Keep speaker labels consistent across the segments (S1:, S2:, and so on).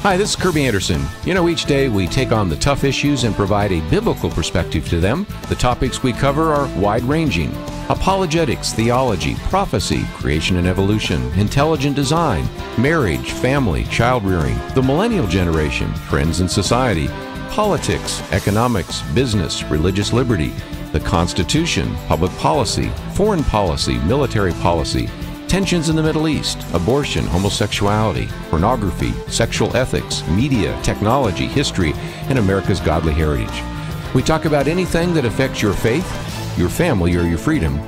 S1: Hi, this is Kerby Anderson. You know, each day we take on the tough issues and provide a biblical perspective to them. The topics we cover are wide-ranging. Apologetics, theology, prophecy, creation and evolution, intelligent design, marriage, family, child-rearing, the millennial generation, trends in society, politics, economics, business, religious liberty, the Constitution, public policy, foreign policy, military policy, tensions in the Middle East, abortion, homosexuality, pornography, sexual ethics, media, technology, history, and America's godly heritage. We talk about anything that affects your faith, your family, or your freedom.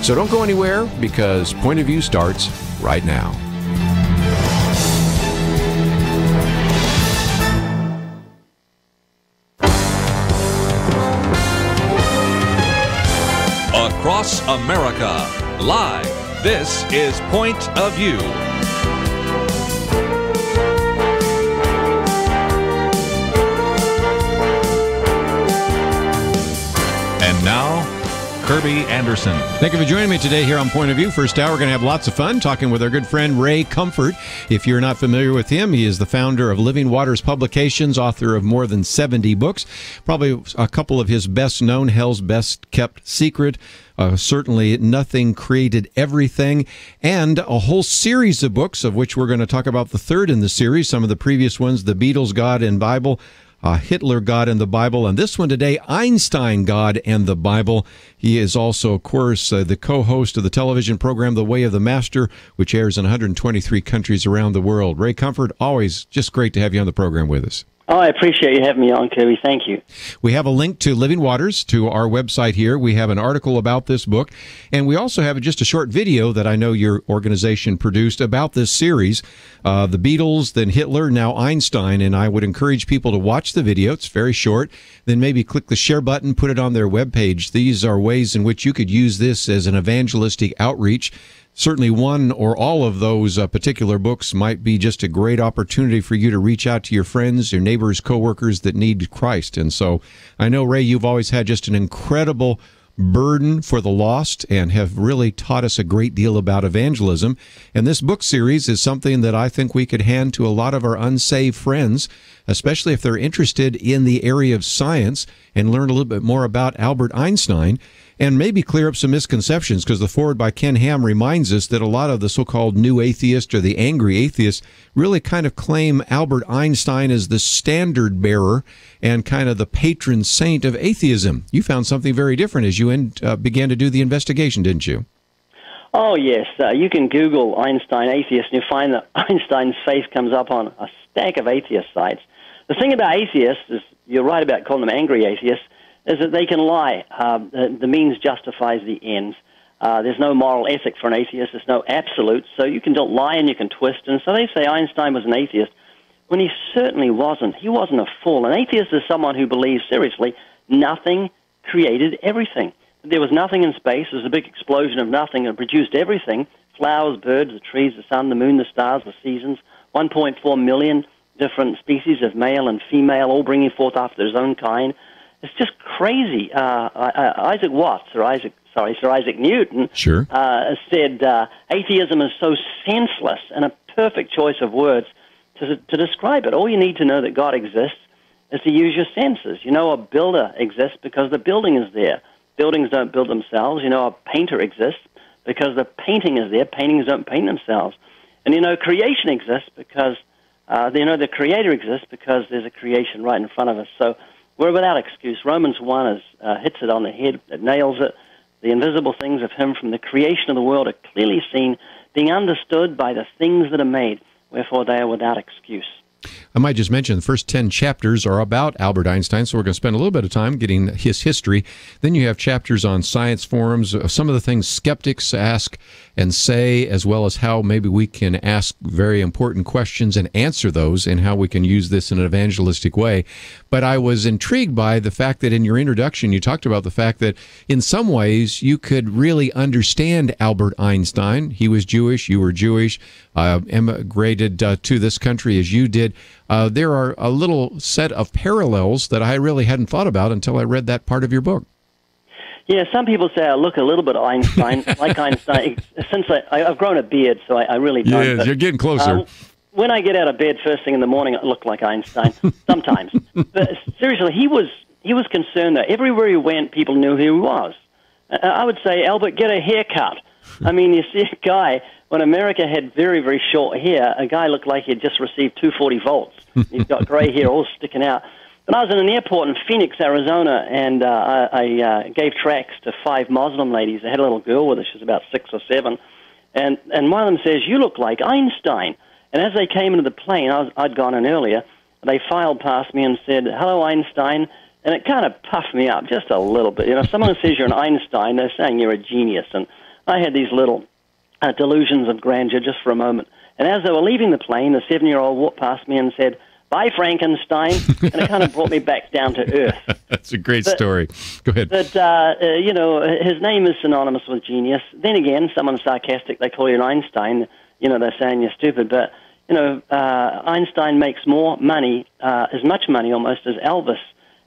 S1: So don't go anywhere, because Point of View starts right now.
S2: Across America, live. This is Point of View. And now, Kerby Anderson.
S1: Thank you for joining me today here on Point of View. First hour, we're going to have lots of fun talking with our good friend Ray Comfort. If you're not familiar with him, he is the founder of Living Waters Publications, author of more than 70 books. Probably a couple of his best known, Hell's Best Kept Secret, certainly Nothing Created Everything, and a whole series of books, of which we're going to talk about the third in the series. Some of the previous ones, The Beatles, God and Bible, Hitler, God and the Bible, and this one today, Einstein, God and the Bible. He is also, of course, the co-host of the television program The Way of the Master, which airs in 123 countries around the world. Ray Comfort, always just great to have you on the program with us.
S3: Oh, I appreciate you having me on, Kerby. Thank you.
S1: We have a link to Living Waters to our website here. We have an article about this book, and we also have just a short video that I know your organization produced about this series, the Beatles, then Hitler, now Einstein, and I would encourage people to watch the video. It's very short. Then maybe click the share button, put it on their webpage. These are ways in which you could use this as an evangelistic outreach. Certainly one or all of those particular books might be just a great opportunity for you to reach out to your friends, your neighbors, coworkers that need Christ. And so I know, Ray, you've always had just an incredible burden for the lost and have really taught us a great deal about evangelism. And this book series is something that I think we could hand to a lot of our unsaved friends, especially if they're interested in the area of science and learn a little bit more about Albert Einstein, and maybe clear up some misconceptions, because the foreword by Ken Ham reminds us that a lot of the so-called new atheists or the angry atheists really kind of claim Albert Einstein as the standard bearer and kind of the patron saint of atheism. You found something very different as you began to do the investigation, didn't you?
S3: Oh, yes. You can Google Einstein atheist, and you find that Einstein's face comes up on a stack of atheist sites. The thing about atheists is, you're right about calling them angry atheists, is that they can lie. The means justifies the ends. There's no moral ethic for an atheist. There's no absolute. So you can lie and you can twist. And so they say Einstein was an atheist when he certainly wasn't. He wasn't a fool. An atheist is someone who believes, seriously, nothing created everything. There was nothing in space. There was a big explosion of nothing and produced everything. Flowers, birds, the trees, the sun, the moon, the stars, the seasons. 1.4 million different species of male and female, all bringing forth after their own kind. It's just crazy. Sir Isaac Newton,
S1: sure,
S3: said atheism is so senseless, and a perfect choice of words to describe it. All you need to know that God exists is to use your senses. You know, a builder exists because the building is there. Buildings don't build themselves. You know, a painter exists because the painting is there. Paintings don't paint themselves. And you know, creation exists because, the Creator exists because there's a creation right in front of us. So we're without excuse. Romans 1 hits it on the head. It nails it. The invisible things of Him from the creation of the world are clearly seen, being understood by the things that are made. Wherefore they are without excuse.
S1: I might just mention the first 10 chapters are about Albert Einstein, so we're going to spend a little bit of time getting his history. Then you have chapters on science forums, some of the things skeptics ask and say, as well as how maybe we can ask very important questions and answer those, and how we can use this in an evangelistic way. But I was intrigued by the fact that in your introduction you talked about the fact that in some ways you could really understand Albert Einstein. He was Jewish, you were Jewish, immigrated to this country as you did. There are a little set of parallels that I really hadn't thought about until I read that part of your book.
S3: Yeah, some people say I look a little bit Einstein, like Einstein. Since I've grown a beard, so I really don't.
S1: Yes, you're getting closer.
S3: when I get out of bed first thing in the morning, I look like Einstein sometimes. But seriously, he was concerned that everywhere he went, people knew who he was. I would say, Albert, get a haircut. I mean, you see a guy, when America had very, very short hair, a guy looked like he had just received 240 volts. He's got gray hair all sticking out. But I was in an airport in Phoenix, Arizona, and I gave tracts to 5 Muslim ladies. I had a little girl with her. She was about 6 or 7. And one of them says, you look like Einstein. And as they came into the plane, I'd gone in earlier, they filed past me and said, hello, Einstein. And it kind of puffed me up just a little bit. You know, if someone says you're an Einstein, they're saying you're a genius. And I had these little delusions of grandeur just for a moment. And as they were leaving the plane, the 7-year-old walked past me and said, bye, Frankenstein. And it kind of brought me back down to earth.
S1: That's a great story. Go ahead.
S3: But, you know, his name is synonymous with genius. Then again, someone's sarcastic, they call you an Einstein. You know, they're saying you're stupid. But, you know, Einstein makes more money, as much money almost as Elvis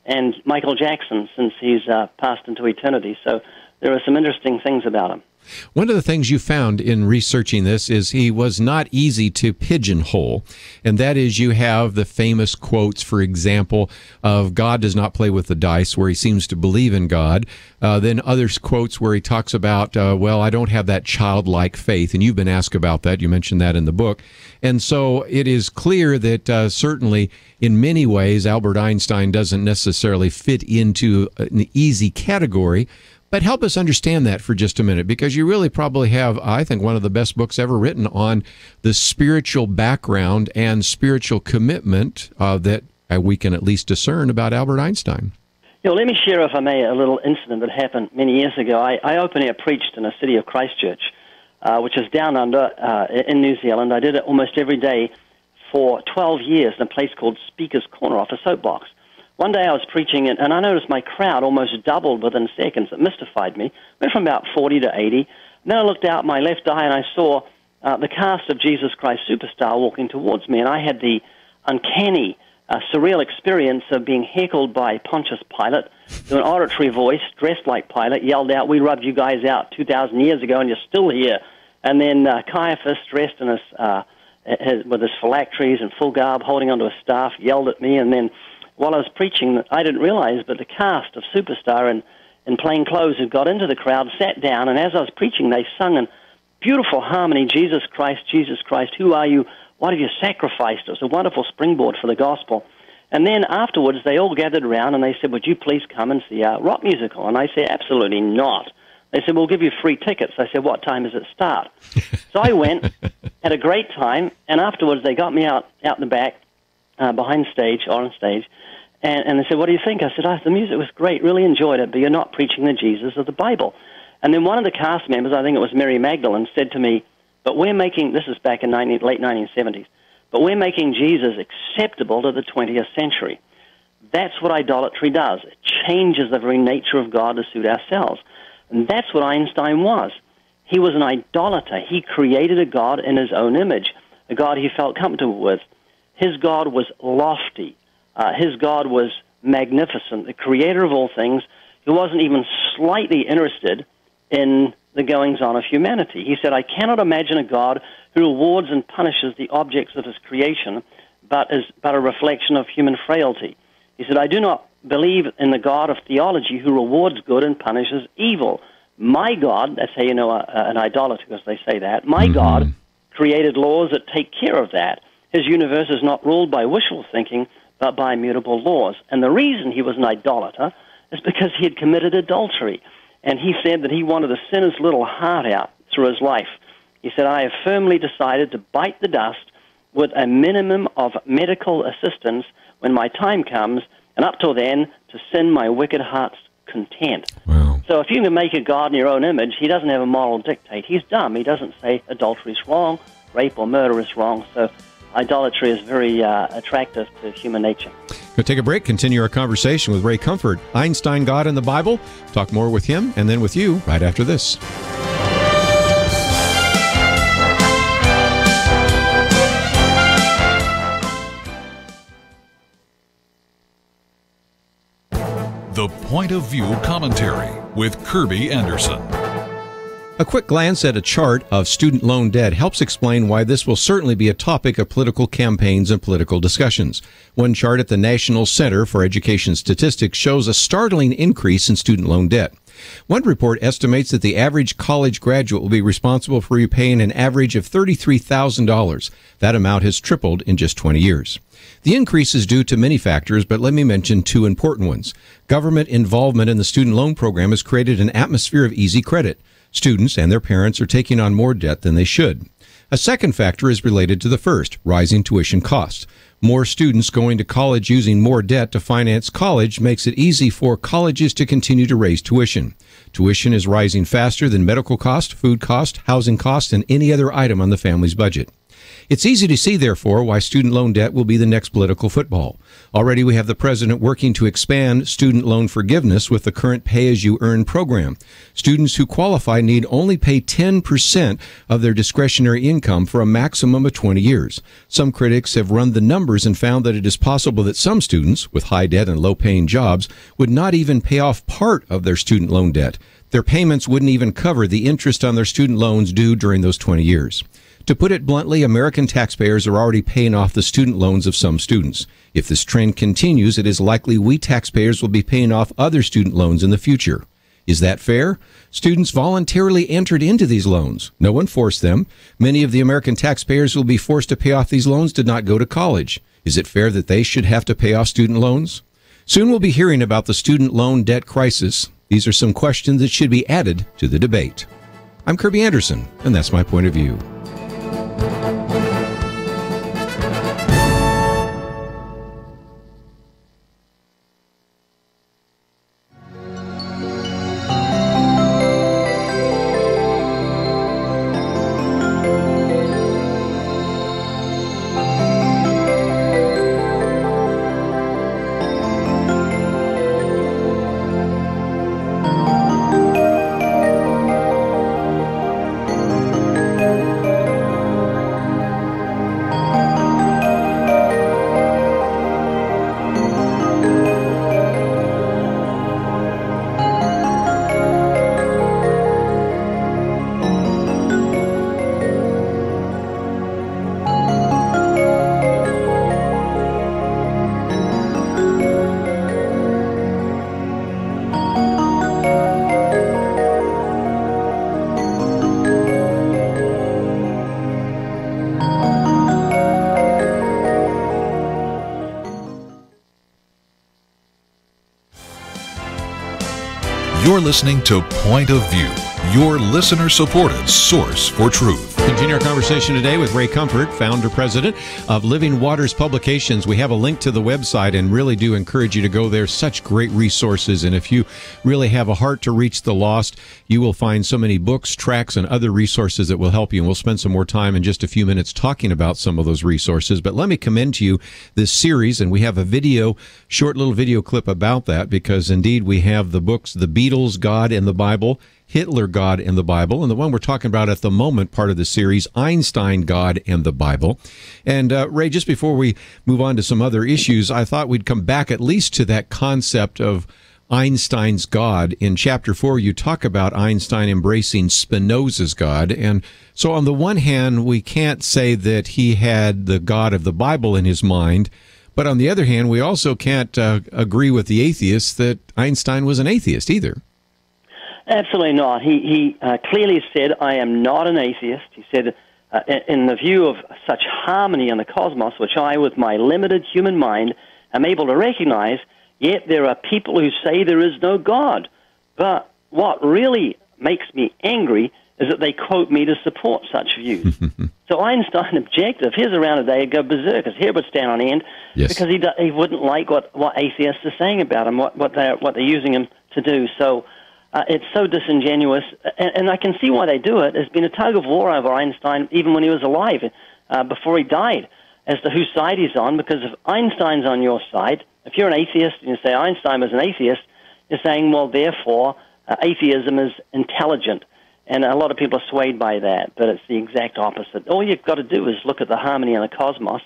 S3: and Michael Jackson since he's passed into eternity. So there are some interesting things about him.
S1: One of the things you found in researching this is he was not easy to pigeonhole, and that is you have the famous quotes, for example, of God does not play with the dice, where he seems to believe in God. Then others quotes where he talks about, well, I don't have that childlike faith, and you've been asked about that. You mentioned that in the book. And so it is clear that certainly in many ways Albert Einstein doesn't necessarily fit into an easy category. But help us understand that for just a minute, because you really probably have, I think, one of the best books ever written on the spiritual background and spiritual commitment that we can at least discern about Albert Einstein.
S3: You know, let me share, if I may, a little incident that happened many years ago. I open-air preached in a city of Christchurch, which is down under in New Zealand. I did it almost every day for 12 years in a place called Speaker's Corner off a soapbox. One day I was preaching, and I noticed my crowd almost doubled within seconds. It mystified me. Went from about 40 to 80. And then I looked out my left eye, and I saw the cast of Jesus Christ Superstar walking towards me, and I had the uncanny, surreal experience of being heckled by Pontius Pilate, through an oratory voice, dressed like Pilate, yelled out, we rubbed you guys out 2,000 years ago, and you're still here. And then Caiaphas, dressed in with his phylacteries and full garb, holding onto a staff, yelled at me, and then while I was preaching, I didn't realize, but the cast of Superstar in plain clothes had got into the crowd, sat down, and as I was preaching, they sung in beautiful harmony, Jesus Christ, who are you? What have you sacrificed? It was a wonderful springboard for the gospel. And then afterwards, they all gathered around, and they said, would you please come and see our rock musical? And I said, absolutely not. They said, we'll give you free tickets. I said, what time does it start? So I went, had a great time, and afterwards they got me out the back, behind stage, or on stage, and they said, what do you think? I said, the music was great, really enjoyed it, but you're not preaching the Jesus of the Bible. And then one of the cast members, I think it was Mary Magdalene, said to me, but we're making, this is back in late 1970s, but we're making Jesus acceptable to the 20th century. That's what idolatry does. It changes the very nature of God to suit ourselves. And that's what Einstein was. He was an idolater. He created a God in his own image, a God he felt comfortable with. His God was lofty. His God was magnificent, the creator of all things, who wasn't even slightly interested in the goings-on of humanity. He said, I cannot imagine a God who rewards and punishes the objects of his creation, but is but a reflection of human frailty. He said, I do not believe in the God of theology who rewards good and punishes evil. My God, that's how you know an idolater, because they say that, my God created laws that take care of that. His universe is not ruled by wishful thinking, but by immutable laws. And the reason he was an idolater is because he had committed adultery. And he said that he wanted to sin his little heart out through his life. He said, I have firmly decided to bite the dust with a minimum of medical assistance when my time comes, and up till then, to sin my wicked heart's content.
S1: Wow.
S3: So if you can make a God in your own image, he doesn't have a moral dictate. He's dumb. He doesn't say adultery is wrong, rape or murder is wrong. So idolatry is very attractive to human nature.
S1: We'll take a break, continue our conversation with Ray Comfort, Einstein, God and the Bible. Talk more with him and then with you right after this.
S2: The Point of View Commentary with Kerby Anderson.
S1: A quick glance at a chart of student loan debt helps explain why this will certainly be a topic of political campaigns and political discussions. One chart at the National Center for Education Statistics shows a startling increase in student loan debt. One report estimates that the average college graduate will be responsible for repaying an average of $33,000. That amount has tripled in just 20 years. The increase is due to many factors, but let me mention two important ones. Government involvement in the student loan program has created an atmosphere of easy credit. Students and their parents are taking on more debt than they should. A second factor is related to the first, rising tuition costs. More students going to college using more debt to finance college makes it easy for colleges to continue to raise tuition. Tuition is rising faster than medical cost, food cost, housing cost, and any other item on the family's budget. It's easy to see, therefore, why student loan debt will be the next political football. Already we have the president working to expand student loan forgiveness with the current pay-as-you-earn program. Students who qualify need only pay 10% of their discretionary income for a maximum of 20 years. Some critics have run the numbers and found that it is possible that some students with high debt and low-paying jobs would not even pay off part of their student loan debt. Their payments wouldn't even cover the interest on their student loans due during those 20 years. To put it bluntly, American taxpayers are already paying off the student loans of some students. If this trend continues, it is likely we taxpayers will be paying off other student loans in the future. Is that fair? Students voluntarily entered into these loans. No one forced them. Many of the American taxpayers who will be forced to pay off these loans did not go to college. Is it fair that they should have to pay off student loans? Soon we'll be hearing about the student loan debt crisis. These are some questions that should be added to the debate. I'm Kerby Anderson, and that's my point of view.
S2: You're listening to Point of View, your listener-supported source for truth.
S1: Continue our conversation today with Ray Comfort, founder-president of Living Waters Publications. We have a link to the website and really do encourage you to go there. Such great resources. And if you really have a heart to reach the lost, you will find so many books, tracts, and other resources that will help you. And we'll spend some more time in just a few minutes talking about some of those resources. But let me commend to you this series, and we have a short little video clip about that, because indeed we have the books, The Beatles, God and the Bible, Hitler, God and the Bible, and the one we're talking about at the moment, part of the series, Einstein, God and the Bible. And Ray, just before we move on to some other issues, I thought we'd come back at least to that concept of Einstein's God. In Chapter 4, you talk about Einstein embracing Spinoza's God. And so on the one hand, we can't say that he had the God of the Bible in his mind, but on the other hand, we also can't agree with the atheists that Einstein was an atheist either.
S3: Absolutely not. He clearly said, I am not an atheist. He said, in the view of such harmony in the cosmos, which I, with my limited human mind, am able to recognize, yet there are people who say there is no God. But what really makes me angry is that they quote me to support such views. So Einstein objected. If he was around today, he'd go berserk. His hair would stand on end,
S1: yes,
S3: because he wouldn't like what atheists are saying about him, what they're using him to do. So it's so disingenuous, and I can see why they do it. There's been a tug of war over Einstein even when he was alive, before he died, as to whose side he's on, because if Einstein's on your side, if you're an atheist and you say Einstein was an atheist, you're saying, well, therefore, atheism is intelligent. And a lot of people are swayed by that, but it's the exact opposite. All you've got to do is look at the harmony in the cosmos.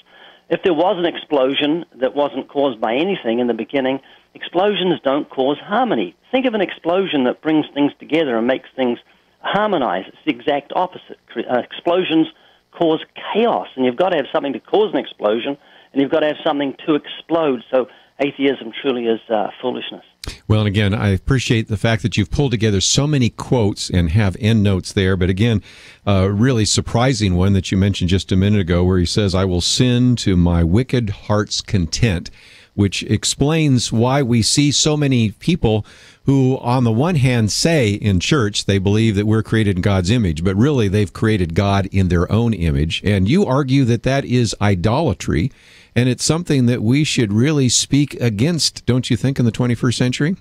S3: If there was an explosion that wasn't caused by anything in the beginning, explosions don't cause harmony. Think of an explosion that brings things together and makes things harmonize. It's the exact opposite. Explosions cause chaos, and you've got to have something to cause an explosion, and you've got to have something to explode. So atheism truly is foolishness.
S1: Well, and again, I appreciate the fact that you've pulled together so many quotes and have end notes there. But again, a really surprising one that you mentioned just a minute ago where he says, I will sin to my wicked heart's content, which explains why we see so many people who, on the one hand, say in church they believe that we're created in God's image, but really they've created God in their own image. And you argue that that is idolatry, and it's something that we should really speak against, don't you think, in the 21st century?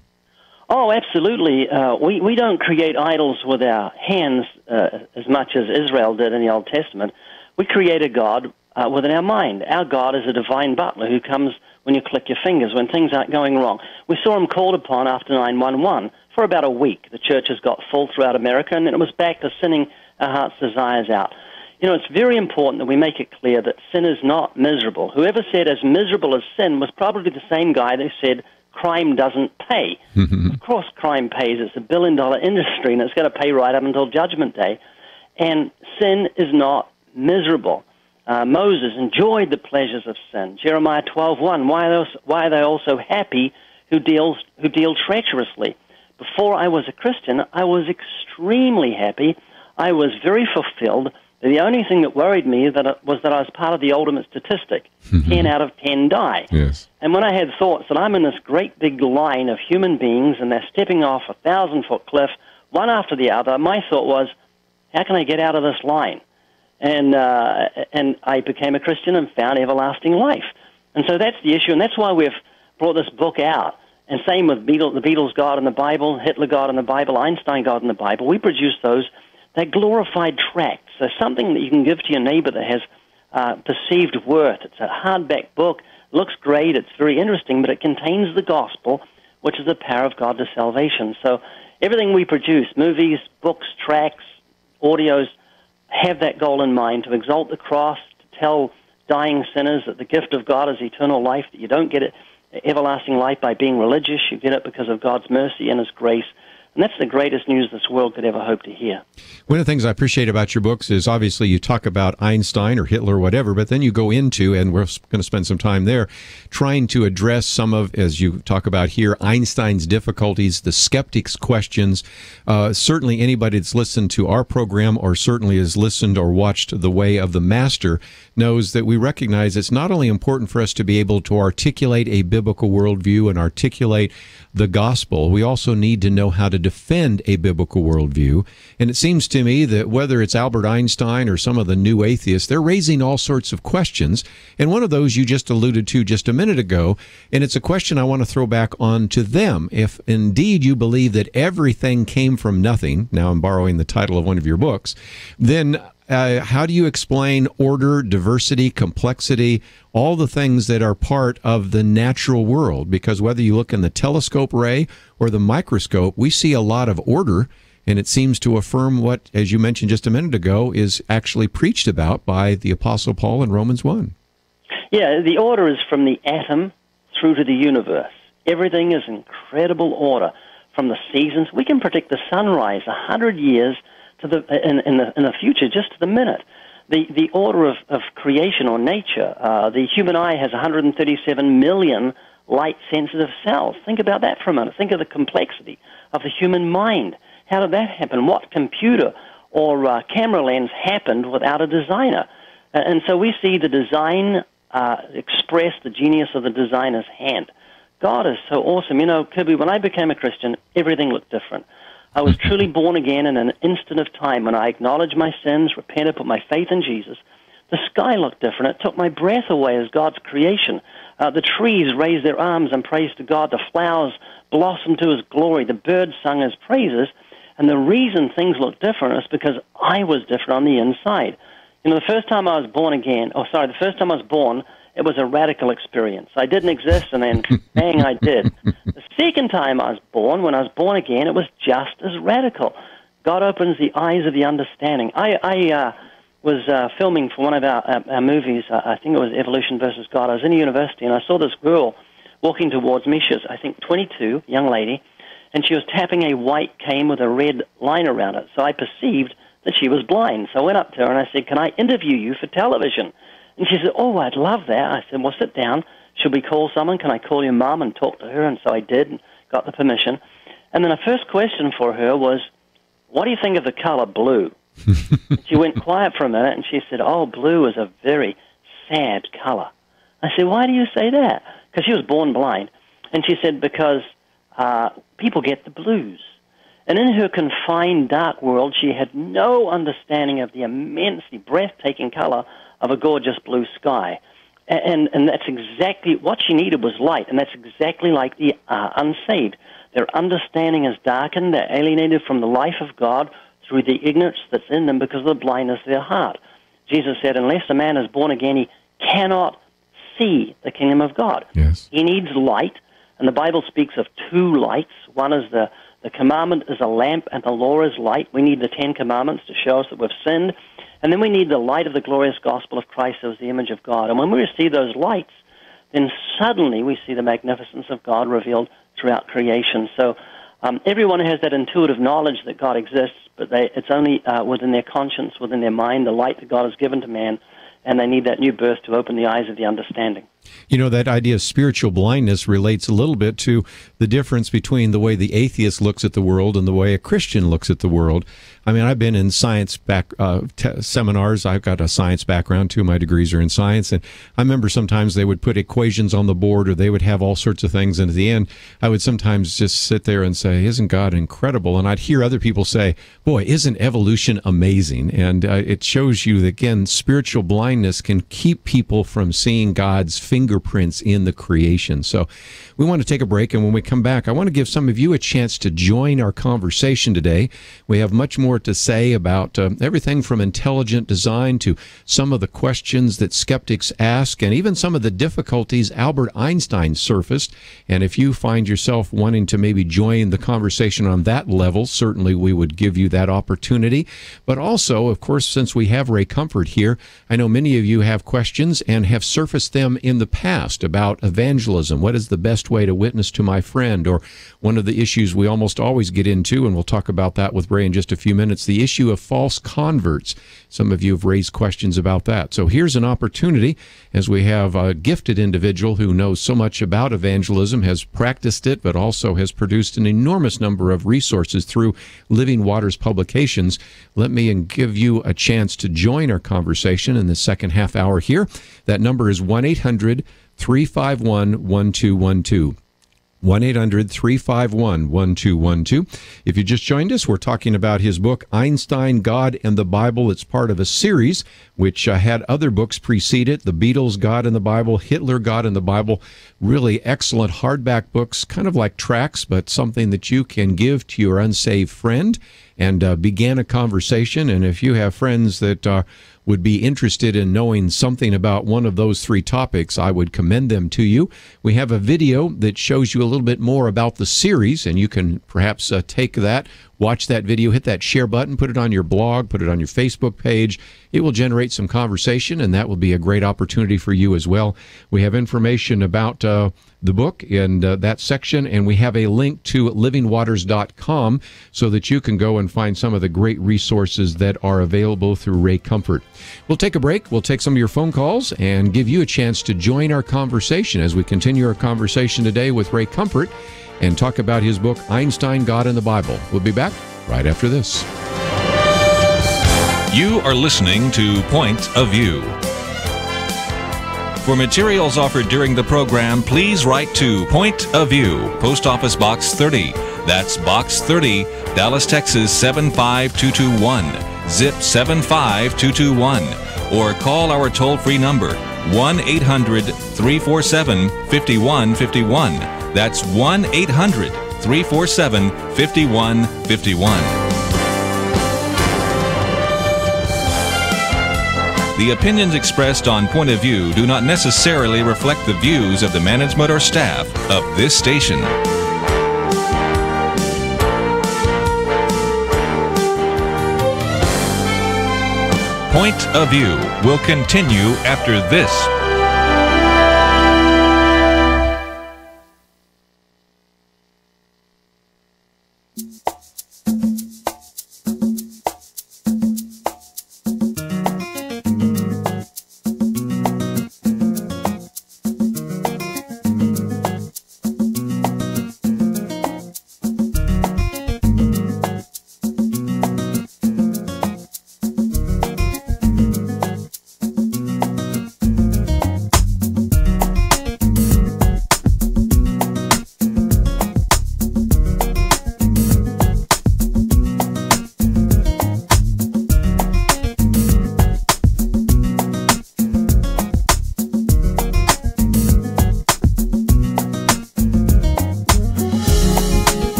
S3: Oh, absolutely. We don't create idols with our hands as much as Israel did in the Old Testament. We create a God within our mind. Our God is a divine butler who comes when you click your fingers, when things aren't going wrong. We saw him called upon after 9/11 for about a week. The churches got full throughout America, and then it was back to sinning our heart's desires out. You know, it's very important that we make it clear that sin is not miserable. Whoever said as miserable as sin was probably the same guy that said crime doesn't pay. Of course crime pays. It's a billion-dollar industry, and it's going to pay right up until Judgment Day. And sin is not miserable. Moses enjoyed the pleasures of sin. Jeremiah 12:1. Why are they also happy who deal treacherously? Before I was a Christian, I was extremely happy. I was very fulfilled. The only thing that worried me was that I was part of the ultimate statistic. 10 out of 10 die.
S1: Yes.
S3: And when I had thoughts that I'm in this great big line of human beings and they're stepping off a 1,000-foot cliff, one after the other, my thought was, how can I get out of this line? And I became a Christian and found everlasting life. And so that's the issue, and that's why we've brought this book out. And same with the Beatles' God in the Bible, Hitler God in the Bible, Einstein God in the Bible. We produce those. They're glorified tracts. They're something that you can give to your neighbor that has perceived worth. It's a hardback book. Looks great. It's very interesting, but it contains the gospel, which is the power of God to salvation. So everything we produce, movies, books, tracts, audios, have that goal in mind, to exalt the cross, to tell dying sinners that the gift of God is eternal life, that you don't get it, everlasting life by being religious. You get it because of God's mercy and His grace. And that's the greatest news this world could ever hope to hear.
S1: One of the things I appreciate about your books is obviously you talk about Einstein or Hitler or whatever, but then you go into, and we're going to spend some time there, trying to address some of, as you talk about here, Einstein's difficulties, the skeptics' questions. Certainly anybody that's listened to our program or certainly has listened or watched The Way of the Master knows that we recognize it's not only important for us to be able to articulate a biblical worldview and articulate the gospel, we also need to know how to defend a biblical worldview. And it seems to me that whether it's Albert Einstein or some of the new atheists, they're raising all sorts of questions. And one of those you just alluded to just a minute ago, and it's a question I want to throw back on to them. If indeed you believe that everything came from nothing, now I'm borrowing the title of one of your books, then how do you explain order, diversity, complexity, all the things that are part of the natural world? Because whether you look in the telescope ray or the microscope, we see a lot of order, and it seems to affirm what, as you mentioned just a minute ago, is actually preached about by the Apostle Paul in Romans 1.
S3: Yeah, the order is from the atom through to the universe. Everything is incredible order. From the seasons, we can predict the sunrise 100 years to in the future, just to the minute. The order of creation or nature. The human eye has 137 million light-sensitive cells. Think about that for a minute. Think of the complexity of the human mind. How did that happen? What computer or camera lens happened without a designer? And so we see the design express the genius of the designer's hand. God is so awesome. You know, Kerby, when I became a Christian, everything looked different. I was truly born again in an instant of time when I acknowledged my sins, repented, put my faith in Jesus. The sky looked different. It took my breath away as God's creation. The trees raised their arms and praised to God. The flowers blossomed to His glory. The birds sung His praises. And the reason things looked different is because I was different on the inside. You know, the first time I was born, it was a radical experience. I didn't exist, and then, bang, I did. The second time I was born, when I was born again, it was just as radical. God opens the eyes of the understanding. I was filming for one of our movies. I think it was Evolution versus God. I was in a university, and I saw this girl walking towards me. She was, I think, 22, young lady, and she was tapping a white cane with a red line around it. So I perceived that she was blind. So I went up to her and I said, "Can I interview you for television?" And she said, "Oh, I'd love that." I said, "Well, sit down. Should we call someone? Can I call your mom and talk to her?" And so I did and got the permission. And then the first question for her was, "What do you think of the color blue?" And she went quiet for a minute and she said, "Oh, blue is a very sad color." I said, "Why do you say that?" Because she was born blind. And she said, "Because people get the blues." And in her confined, dark world, she had no understanding of the immensely breathtaking color of a gorgeous blue sky. And that's exactly what she needed, was light. And that's exactly like the unsaved. Their understanding is darkened. They're alienated from the life of God through the ignorance that's in them because of the blindness of their heart. Jesus said, unless a man is born again, he cannot see the kingdom of God.
S1: Yes.
S3: He needs light. And the Bible speaks of two lights. One is the commandment is a lamp, and the law is light. We need the 10 Commandments to show us that we've sinned. And then we need the light of the glorious gospel of Christ as the image of God. And when we receive those lights, then suddenly we see the magnificence of God revealed throughout creation. So everyone has that intuitive knowledge that God exists, but it's only within their conscience, within their mind, the light that God has given to man, and they need that new birth to open the eyes of the understanding.
S1: You know, that idea of spiritual blindness relates a little bit to the difference between the way the atheist looks at the world and the way a Christian looks at the world. I mean, I've been in science seminars. I've got a science background, too. My degrees are in science. And I remember sometimes they would put equations on the board, or they would have all sorts of things. And at the end, I would sometimes just sit there and say, "Isn't God incredible?" And I'd hear other people say, "Boy, isn't evolution amazing?" And it shows you that, again, spiritual blindness can keep people from seeing God's fingerprints in the creation. So we want to take a break, and when we come back, I want to give some of you a chance to join our conversation today. We have much more to say about everything from intelligent design to some of the questions that skeptics ask, and even some of the difficulties Albert Einstein surfaced. And if you find yourself wanting to maybe join the conversation on that level, certainly we would give you that opportunity. But also, of course, since we have Ray Comfort here, I know many of you have questions and have surfaced them in the past about evangelism. What is the best way to witness to my friend? Or one of the issues we almost always get into, and we'll talk about that with Ray in just a few minutes, the issue of false converts. Some of you have raised questions about that. So here's an opportunity, as we have a gifted individual who knows so much about evangelism, has practiced it, but also has produced an enormous number of resources through Living Waters publications. Let me give you a chance to join our conversation in the second half hour here. That number is 1-800-351-1212. 1-800-351-1212. If you just joined us, we're talking about his book, Einstein, God and the Bible. It's part of a series which had other books precede it, The Beatles, God and the Bible, Hitler, God and the Bible. Really excellent hardback books, kind of like tracts, but something that you can give to your unsaved friend and begin a conversation. And if you have friends that would be interested in knowing something about one of those three topics, I would commend them to you. We have a video that shows you a little bit more about the series, and you can perhaps take that, watch that video, hit that share button, put it on your blog, put it on your Facebook page. It will generate some conversation, and that will be a great opportunity for you as well. We have information about the book in that section, and we have a link to livingwaters.com so that you can go and find some of the great resources that are available through Ray Comfort. We'll take a break. We'll take some of your phone calls and give you a chance to join our conversation as we continue our conversation today with Ray Comfort and talk about his book, Einstein, God and the Bible. We'll be back right after this.
S2: You are listening to Point of View. For materials offered during the program, please write to Point of View, Post Office Box 30. That's Box 30, Dallas, Texas 75221, zip 75221. Or call our toll-free number, 1-800-347-5151. That's 1-800-347-5151. The opinions expressed on Point of View do not necessarily reflect the views of the management or staff of this station. Point of View will continue after this.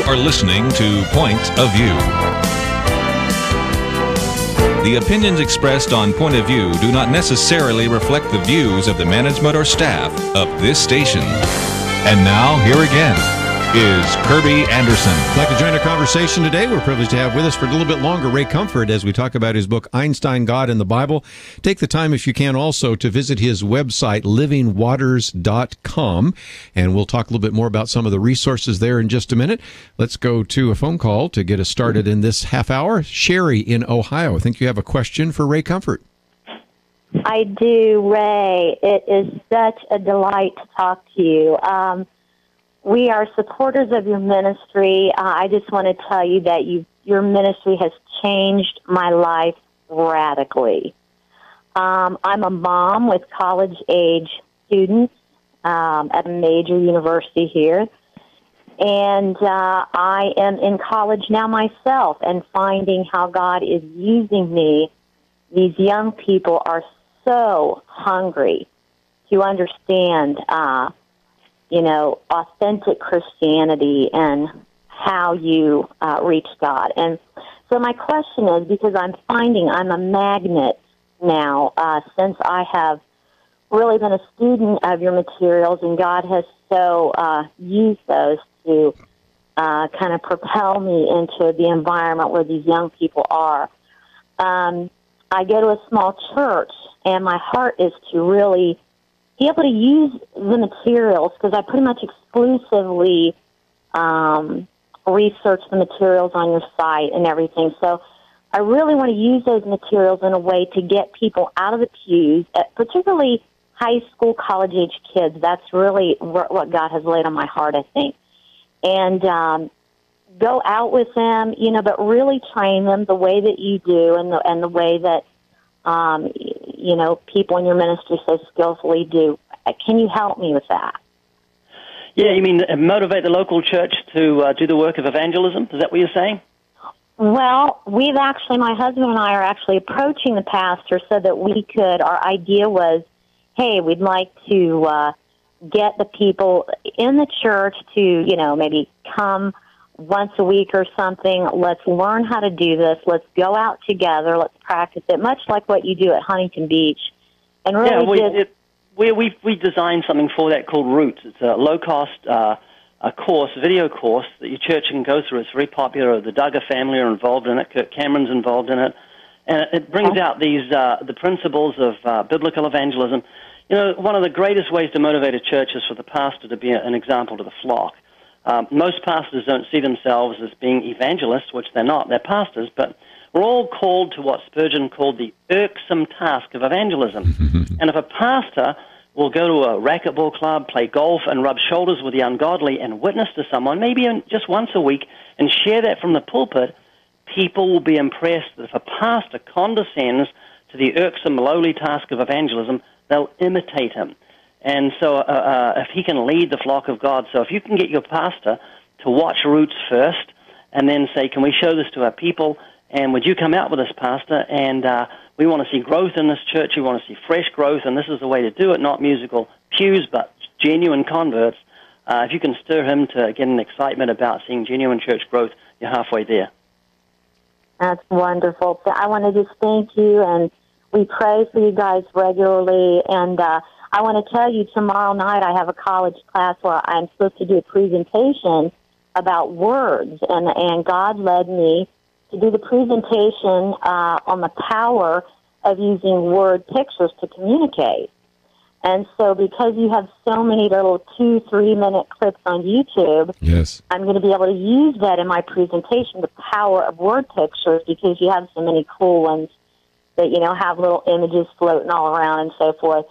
S2: are listening to Point of View. The opinions expressed on Point of View do not necessarily reflect the views of the management or staff of this station. And now, here again is Kerby Anderson.
S1: I'd like to join our conversation today. We're privileged to have with us for a little bit longer Ray Comfort as we talk about his book, Einstein, God and the Bible. Take the time, if you can, also to visit his website, livingwaters.com, and we'll talk a little bit more about some of the resources there in just a minute. Let's go to a phone call to get us started in this half hour. Sherry in Ohio, I think you have a question for Ray Comfort.
S4: I do, Ray. It is such a delight to talk to you. We are supporters of your ministry. I just want to tell you that your ministry has changed my life radically. I'm a mom with college-age students at a major university here, and I am in college now myself and finding how God is using me. These young people are so hungry to understand authentic Christianity and how you reach God. And so my question is, because I'm finding I'm a magnet now, since I have really been a student of your materials, and God has so used those to kind of propel me into the environment where these young people are. I go to a small church, and my heart is to really be able to use the materials, because I pretty much exclusively research the materials on your site and everything. So I really want to use those materials in a way to get people out of the pews, particularly high school, college-age kids. That's really what God has laid on my heart, I think. And go out with them, but really train them the way that you do and the way that people in your ministry so skillfully do. Can you help me with that?
S3: Yeah, you mean motivate the local church to do the work of evangelism? Is that what you're saying?
S4: Well, my husband and I are actually approaching the pastor so that our idea was, hey, we'd like to get the people in the church to, maybe come once a week or something. Let's learn how to do this. Let's go out together. Let's practice it, much like what you do at Huntington Beach. And really,
S3: we designed something for that called Root. It's a low-cost video course that your church can go through. It's very popular. The Duggar family are involved in it. Kirk Cameron's involved in it. And it brings out these the principles of biblical evangelism. One of the greatest ways to motivate a church is for the pastor to be an example to the flock. Most pastors don't see themselves as being evangelists, which they're not. They're pastors, but we're all called to what Spurgeon called the irksome task of evangelism. And if a pastor will go to a racquetball club, play golf, and rub shoulders with the ungodly and witness to someone, maybe just once a week, and share that from the pulpit, people will be impressed that if a pastor condescends to the irksome, lowly task of evangelism, they'll imitate him. And so if he can lead the flock of God, so if you can get your pastor to watch Roots first and then say, can we show this to our people, and would you come out with us, pastor, and we want to see growth in this church, we want to see fresh growth, and this is the way to do it, not musical pews, but genuine converts. If you can stir him to get an excitement about seeing genuine church growth, you're halfway there.
S4: That's wonderful. I want to just thank you, and we pray for you guys regularly, and I want to tell you, tomorrow night I have a college class where I'm supposed to do a presentation about words, and God led me to do the presentation on the power of using word pictures to communicate. And so because you have so many little 2-3 minute clips on YouTube,
S1: yes,
S4: I'm going to be able to use that in my presentation, the power of word pictures, because you have so many cool ones that, have little images floating all around and so forth,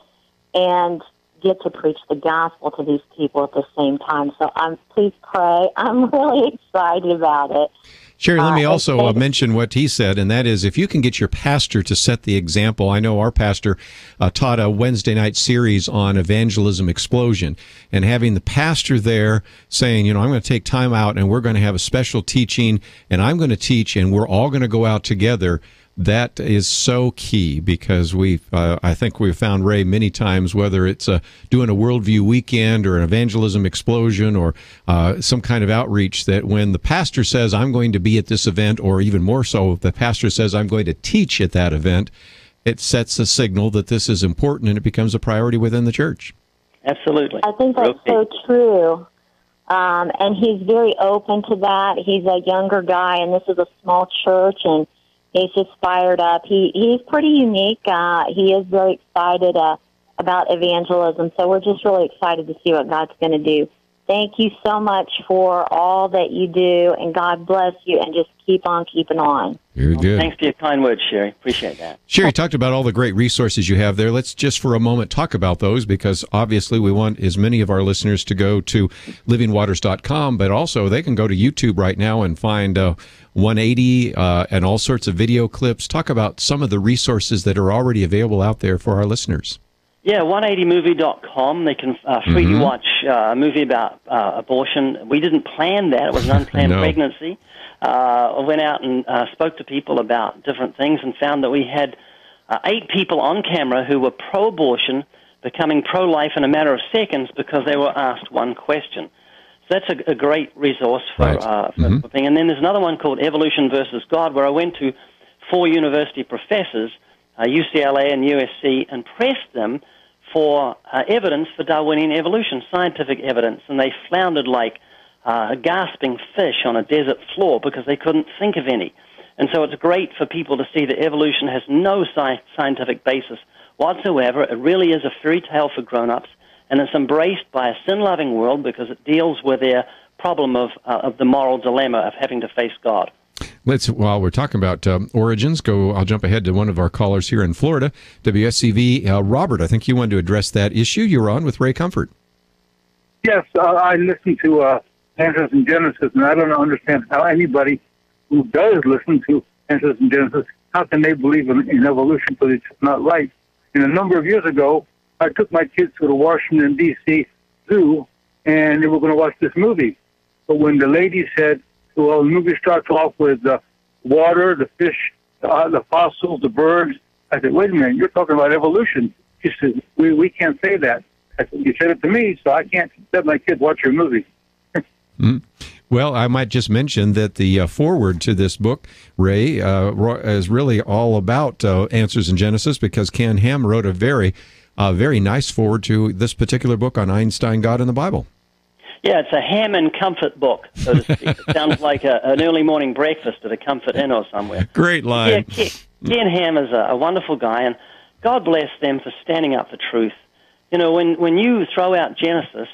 S4: and get to preach the gospel to these people at the same time. So please pray. I'm really excited about it.
S1: Sherry, let me also mention what he said, and that is if you can get your pastor to set the example. I know our pastor taught a Wednesday night series on evangelism explosion, and having the pastor there saying, I'm going to take time out and we're going to have a special teaching, and I'm going to teach, and we're all going to go out together. that is so key, because I think we've found, Ray, many times, whether it's doing a worldview weekend or an evangelism explosion or some kind of outreach, that when the pastor says, I'm going to be at this event, or even more so, if the pastor says, I'm going to teach at that event, it sets a signal that this is important and it becomes a priority within the church.
S3: Absolutely.
S4: I think that's so true. And he's very open to that. He's a younger guy, and this is a small church, and he's just fired up. He's pretty unique. He is very excited about evangelism, so we're just really excited to see what God's going to do. Thank you so much for all that you do, and God bless you, and just keep on keeping on.
S1: Very good.
S3: Thanks for your kind words, Sherry. Appreciate that.
S1: Sherry talked about all the great resources you have there. Let's just for a moment talk about those, because obviously we want as many of our listeners to go to livingwaters.com, but also they can go to YouTube right now and find 180 and all sorts of video clips. Talk about some of the resources that are already available out there for our listeners.
S3: Yeah, 180movie.com. They can freely watch a movie about abortion. We didn't plan that. It was an unplanned pregnancy. I went out and spoke to people about different things and found that we had 8 people on camera who were pro-abortion becoming pro-life in a matter of seconds because they were asked one question. So that's a great resource for thing. And then there's another one called Evolution versus God, where I went to 4 university professors, UCLA and USC, and pressed them for evidence for Darwinian evolution, scientific evidence, and they floundered like a gasping fish on a desert floor because they couldn't think of any. And so it's great for people to see that evolution has no scientific basis whatsoever. It really is a fairy tale for grown-ups, and it's embraced by a sin-loving world because it deals with their problem of the moral dilemma of having to face God.
S1: While we're talking about origins, I'll jump ahead to one of our callers here in Florida, WSCV. Robert, I think you wanted to address that issue. You're on with Ray Comfort.
S5: Yes, I listen to Answers in Genesis, and I don't understand how anybody who does listen to Answers in Genesis, how can they believe in evolution, because it's not right. And a number of years ago, I took my kids to the Washington, D.C. Zoo, and they were going to watch this movie. But when the lady said, well, the movie starts off with the water, the fish, the fossils, the birds. I said, wait a minute, you're talking about evolution. She said, we can't say that. I said, you said it to me, so I can't let my kids watch your movie.
S1: Well, I might just mention that the foreword to this book, Ray, is really all about Answers in Genesis, because Ken Ham wrote a very nice foreword to this particular book on Einstein, God, and the Bible.
S3: Yeah, it's a ham and comfort book, so to speak. It sounds like an early morning breakfast at a Comfort Inn or somewhere.
S1: Great line.
S3: Yeah, Ken Ham is a wonderful guy, and God bless them for standing up for truth. You know, when you throw out Genesis,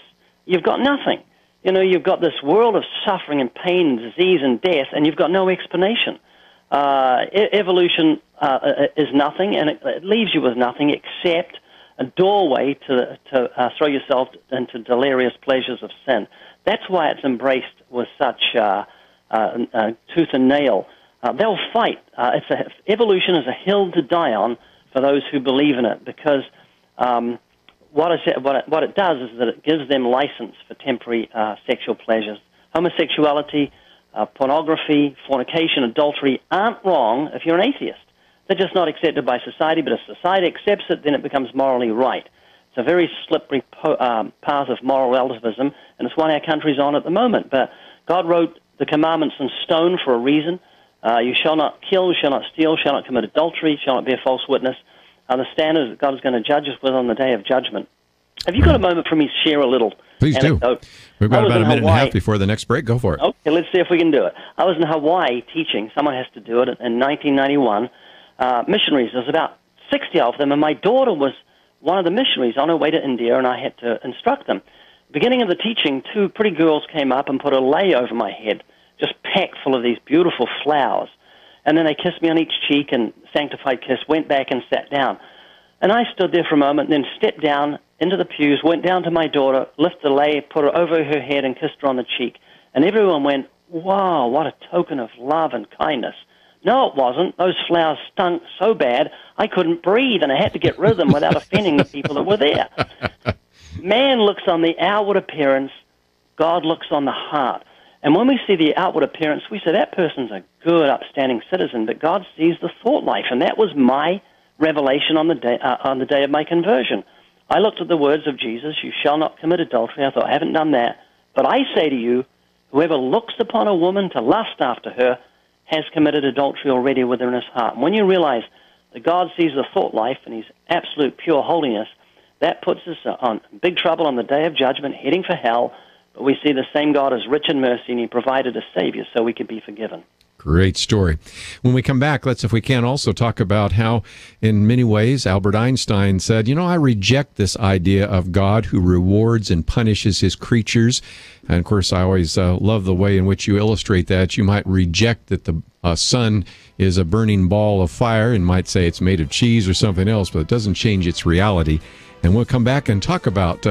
S3: you've got nothing. You know, you've got this world of suffering and pain and disease and death, and you've got no explanation. Evolution is nothing, and it leaves you with nothing except a doorway to throw yourself into delirious pleasures of sin. That's why it's embraced with such tooth and nail. They'll fight. Evolution is a hill to die on for those who believe in it, because what it does is that it gives them license for temporary sexual pleasures. Homosexuality, pornography, fornication, adultery aren't wrong if you're an atheist. They're just not accepted by society, but if society accepts it, then it becomes morally right. It's a very slippery path of moral relativism, and it's one our country's on at the moment. But God wrote the commandments in stone for a reason. You shall not kill, shall not steal, shall not commit adultery, shall not bear false witness. The standards that God is going to judge us with on the day of judgment. Have you got a moment for me to share a little
S1: Please
S3: anecdote?
S1: Do. We've got about a minute and a half
S3: Hawaii.
S1: Before the next break. Go for it.
S3: Okay, let's see if we can do it. I was in Hawaii teaching. Someone has to do it in 1991. Missionaries. There was about 60 of them, and my daughter was one of the missionaries on her way to India, and I had to instruct them. Beginning of the teaching, 2 pretty girls came up and put a lei over my head, just packed full of these beautiful flowers. And then they kissed me on each cheek, and sanctified kiss, went back and sat down. And I stood there for a moment, then stepped down into the pews, went down to my daughter, lifted the lei, put her over her head, and kissed her on the cheek. And everyone went, wow, what a token of love and kindness. No, it wasn't. Those flowers stunk so bad I couldn't breathe, and I had to get rid of them without offending the people that were there. Man looks on the outward appearance. God looks on the heart. And when we see the outward appearance, we say that person's a good, upstanding citizen, but God sees the thought life. And that was my revelation on the day of my conversion. I looked at the words of Jesus, you shall not commit adultery. I thought, I haven't done that. But I say to you, whoever looks upon a woman to lust after her has committed adultery already within his heart. And when you realize that God sees the thought life and His absolute pure holiness, that puts us on big trouble on the day of judgment, heading for hell. But we see the same God as rich in mercy, and He provided a Savior so we could be forgiven.
S1: Great story. When we come back, let's, if we can, also talk about how, in many ways, Albert Einstein said, I reject this idea of God who rewards and punishes His creatures. And, of course, I always love the way in which you illustrate that. You might reject that the sun is a burning ball of fire and might say it's made of cheese or something else, but it doesn't change its reality. And we'll come back and talk about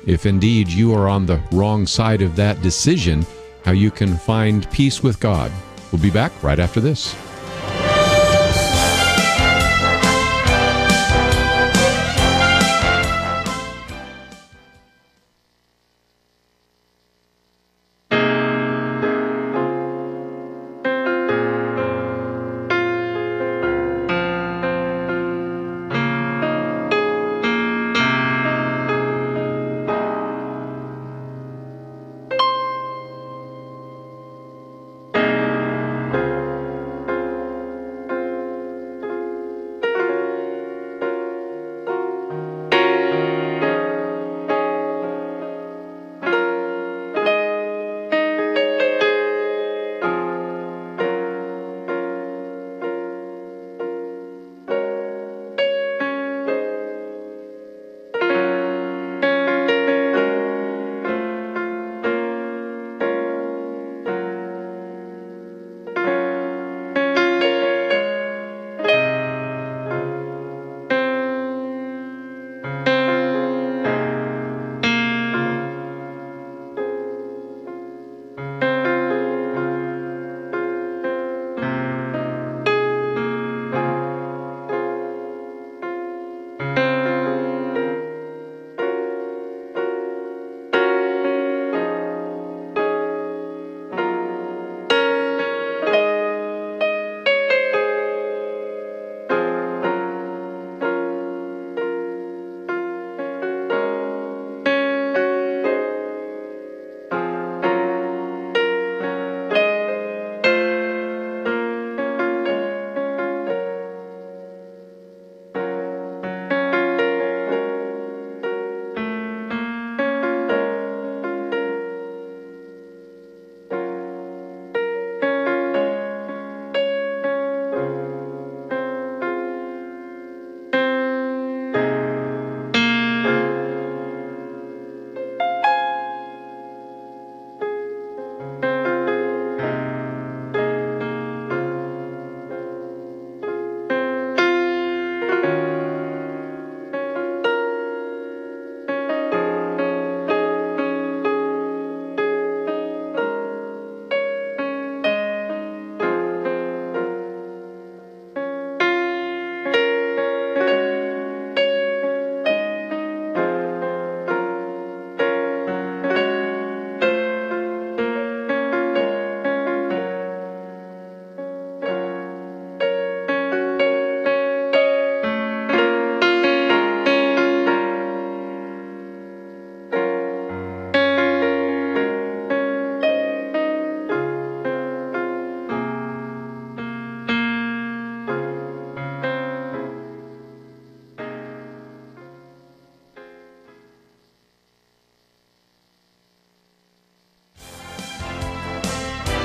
S1: if indeed you are on the wrong side of that decision, how you can find peace with God. We'll be back right after this.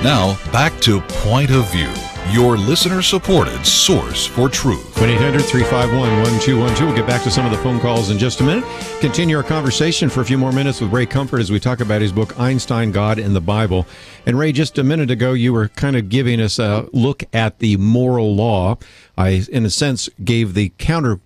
S2: Now, back to Point of View, your listener-supported source for truth.
S1: 1-800-351-1212. We'll get back to some of the phone calls in just a minute. Continue our conversation for a few more minutes with Ray Comfort as we talk about his book, Einstein, God and the Bible. And Ray, just a minute ago, you were kind of giving us a look at the moral law. I, in a sense, gave the counterpoint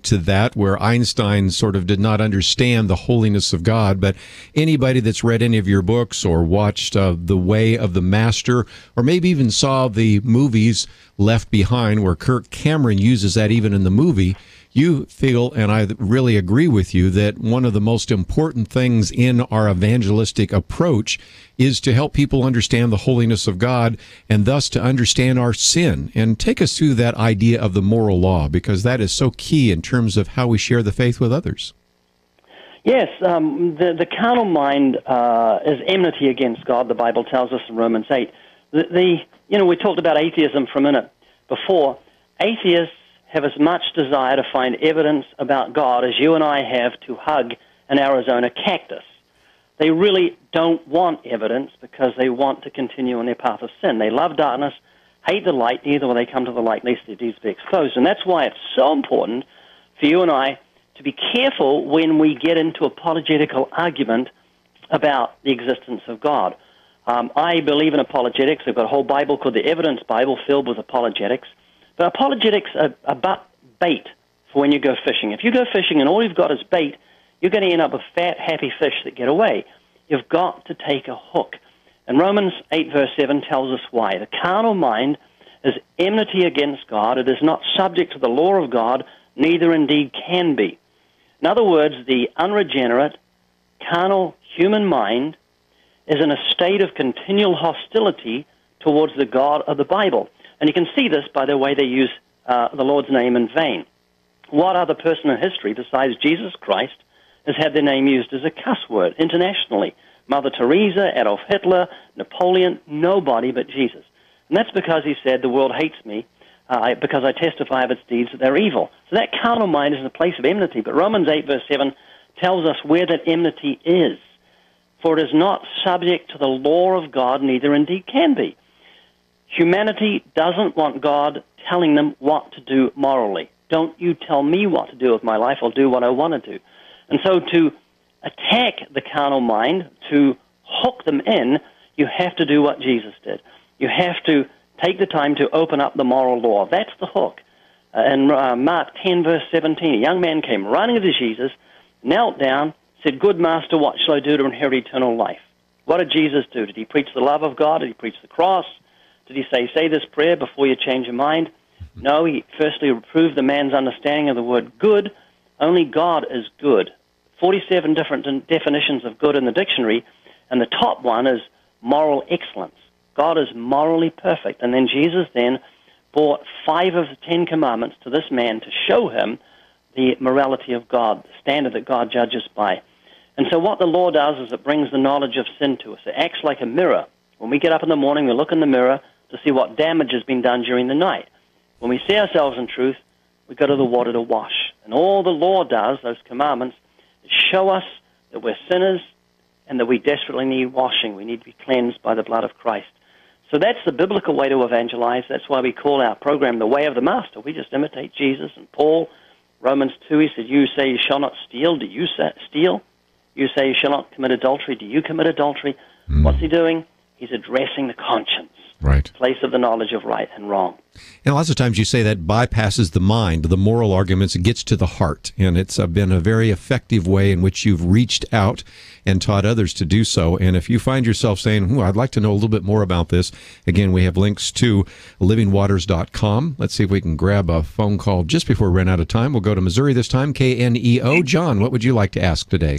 S1: to that, where Einstein sort of did not understand the holiness of God. But anybody that's read any of your books or watched The Way of the Master, or maybe even saw the movies Left Behind, where Kirk Cameron uses that even in the movie, you feel, and I really agree with you, that one of the most important things in our evangelistic approach is to help people understand the holiness of God and thus to understand our sin. And take us through that idea of the moral law, because that is so key in terms of how we share the faith with others.
S3: Yes, the carnal mind is enmity against God, the Bible tells us in Romans 8. We talked about atheism for a minute before. Atheists have as much desire to find evidence about God as you and I have to hug an Arizona cactus. They really don't want evidence because they want to continue on their path of sin. They love darkness, hate the light, neither will they come to the light lest their deeds be exposed. And that's why it's so important for you and I to be careful when we get into apologetical argument about the existence of God. I believe in apologetics. I've got a whole Bible called the Evidence Bible filled with apologetics. But apologetics are but bait for when you go fishing. If you go fishing and all you've got is bait, you're going to end up with fat, happy fish that get away. You've got to take a hook. And Romans 8, verse 7 tells us why. The carnal mind is enmity against God. It is not subject to the law of God, neither indeed can be. In other words, the unregenerate, carnal human mind is in a state of continual hostility towards the God of the Bible. And you can see this by the way they use the Lord's name in vain. What other person in history besides Jesus Christ has had their name used as a cuss word internationally? Mother Teresa, Adolf Hitler, Napoleon, nobody but Jesus. And that's because he said, the world hates me because I testify of its deeds that they're evil. So that carnal mind is in a place of enmity. But Romans 8, verse 7 tells us where that enmity is. For it is not subject to the law of God, neither indeed can be. Humanity doesn't want God telling them what to do morally. Don't you tell me what to do with my life, I'll do what I want to do. And so to attack the carnal mind, to hook them in, you have to do what Jesus did. You have to take the time to open up the moral law. That's the hook. In Mark 10, verse 17, a young man came running to Jesus, knelt down, said, "Good master, what shall I do to inherit eternal life?" What did Jesus do? Did he preach the love of God? Did he preach the cross? Did he say this prayer before you change your mind? No, he firstly reproved the man's understanding of the word good. Only God is good. 47 different definitions of good in the dictionary, and the top one is moral excellence. God is morally perfect. And then Jesus then brought 5 of the 10 commandments to this man to show him the morality of God, the standard that God judges by. And so what the law does is it brings the knowledge of sin to us. It acts like a mirror. When we get up in the morning, we look in the mirror to see what damage has been done during the night. When we see ourselves in truth, we go to the water to wash. And all the law does, those commandments, is show us that we're sinners and that we desperately need washing. We need to be cleansed by the blood of Christ. So that's the biblical way to evangelize. That's why we call our program The Way of the Master. We just imitate Jesus and Paul. Romans 2, he said, you say you shall not steal. Do you steal? You say you shall not commit adultery. Do you commit adultery? What's he doing? He's addressing the conscience.
S1: Right.
S3: Place of the knowledge of right and wrong.
S1: And lots of times you say that bypasses the mind, the moral arguments, it gets to the heart. And it's been a very effective way in which you've reached out and taught others to do so. And if you find yourself saying, I'd like to know a little bit more about this, again, we have links to livingwaters.com. Let's see if we can grab a phone call just before we run out of time. We'll go to Missouri this time, KNEO. John, what would you like to ask today?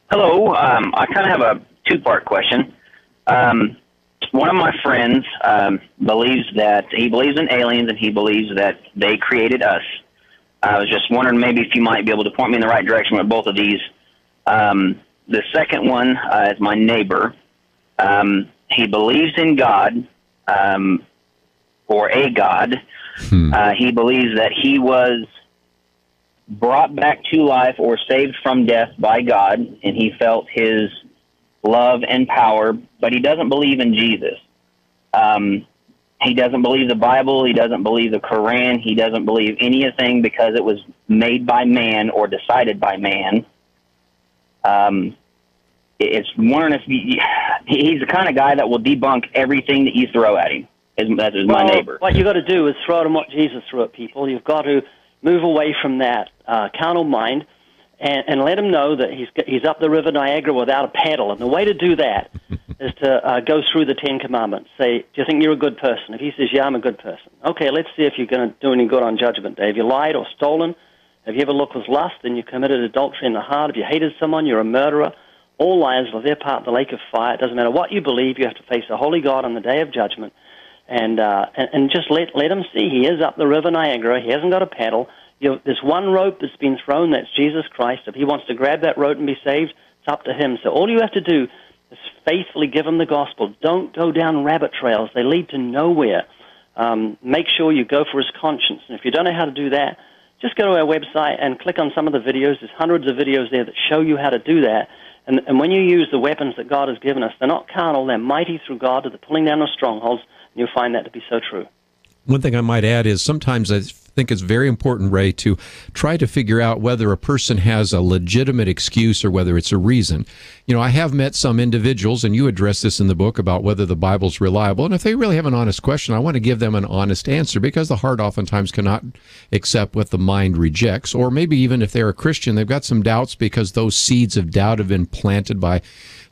S6: Hello. I kind of have a two-part question. One of my friends believes in aliens and he believes that they created us. I was just wondering maybe if you might be able to point me in the right direction with both of these. The second one is my neighbor. He believes in God, or a God. He believes that he was brought back to life or saved from death by God, and he felt his love and power, but he doesn't believe in Jesus. He doesn't believe the Bible. He doesn't believe the Quran. He doesn't believe anything because it was made by man or decided by man. It's wondering if he's the kind of guy that will debunk everything that you throw at him. That is my neighbor. What
S3: you got to do is throw at him what Jesus threw at people. You've got to move away from that carnal mind and let him know that he's up the River Niagara without a paddle. And the way to do that is to go through the 10 Commandments. Say, do you think you're a good person? If he says, yeah, I'm a good person. Okay, let's see if you're going to do any good on Judgment Day. Have you lied or stolen? Have you ever looked with lust, and you committed adultery in the heart? Have you hated someone? You're a murderer. All liars will their part in the lake of fire. It doesn't matter what you believe. You have to face a holy God on the day of judgment. And just let him see. He is up the river Niagara. He hasn't got a paddle. There's one rope that's been thrown. That's Jesus Christ. If he wants to grab that rope and be saved, it's up to him. So all you have to do is faithfully give him the gospel. Don't go down rabbit trails. They lead to nowhere. Make sure you go for his conscience. And if you don't know how to do that, just go to our website and click on some of the videos. There's hundreds of videos there that show you how to do that. And when you use the weapons that God has given us, they're not carnal. They're mighty through God to the pulling down of strongholds. And you'll find that to be so true.
S1: One thing I might add is sometimes I think it's very important, Ray, to try to figure out whether a person has a legitimate excuse or whether it's a reason. You know, I have met some individuals, and you address this in the book, about whether the Bible's reliable. And if they really have an honest question, I want to give them an honest answer, because the heart oftentimes cannot accept what the mind rejects. Or maybe even if they're a Christian, they've got some doubts because those seeds of doubt have been planted by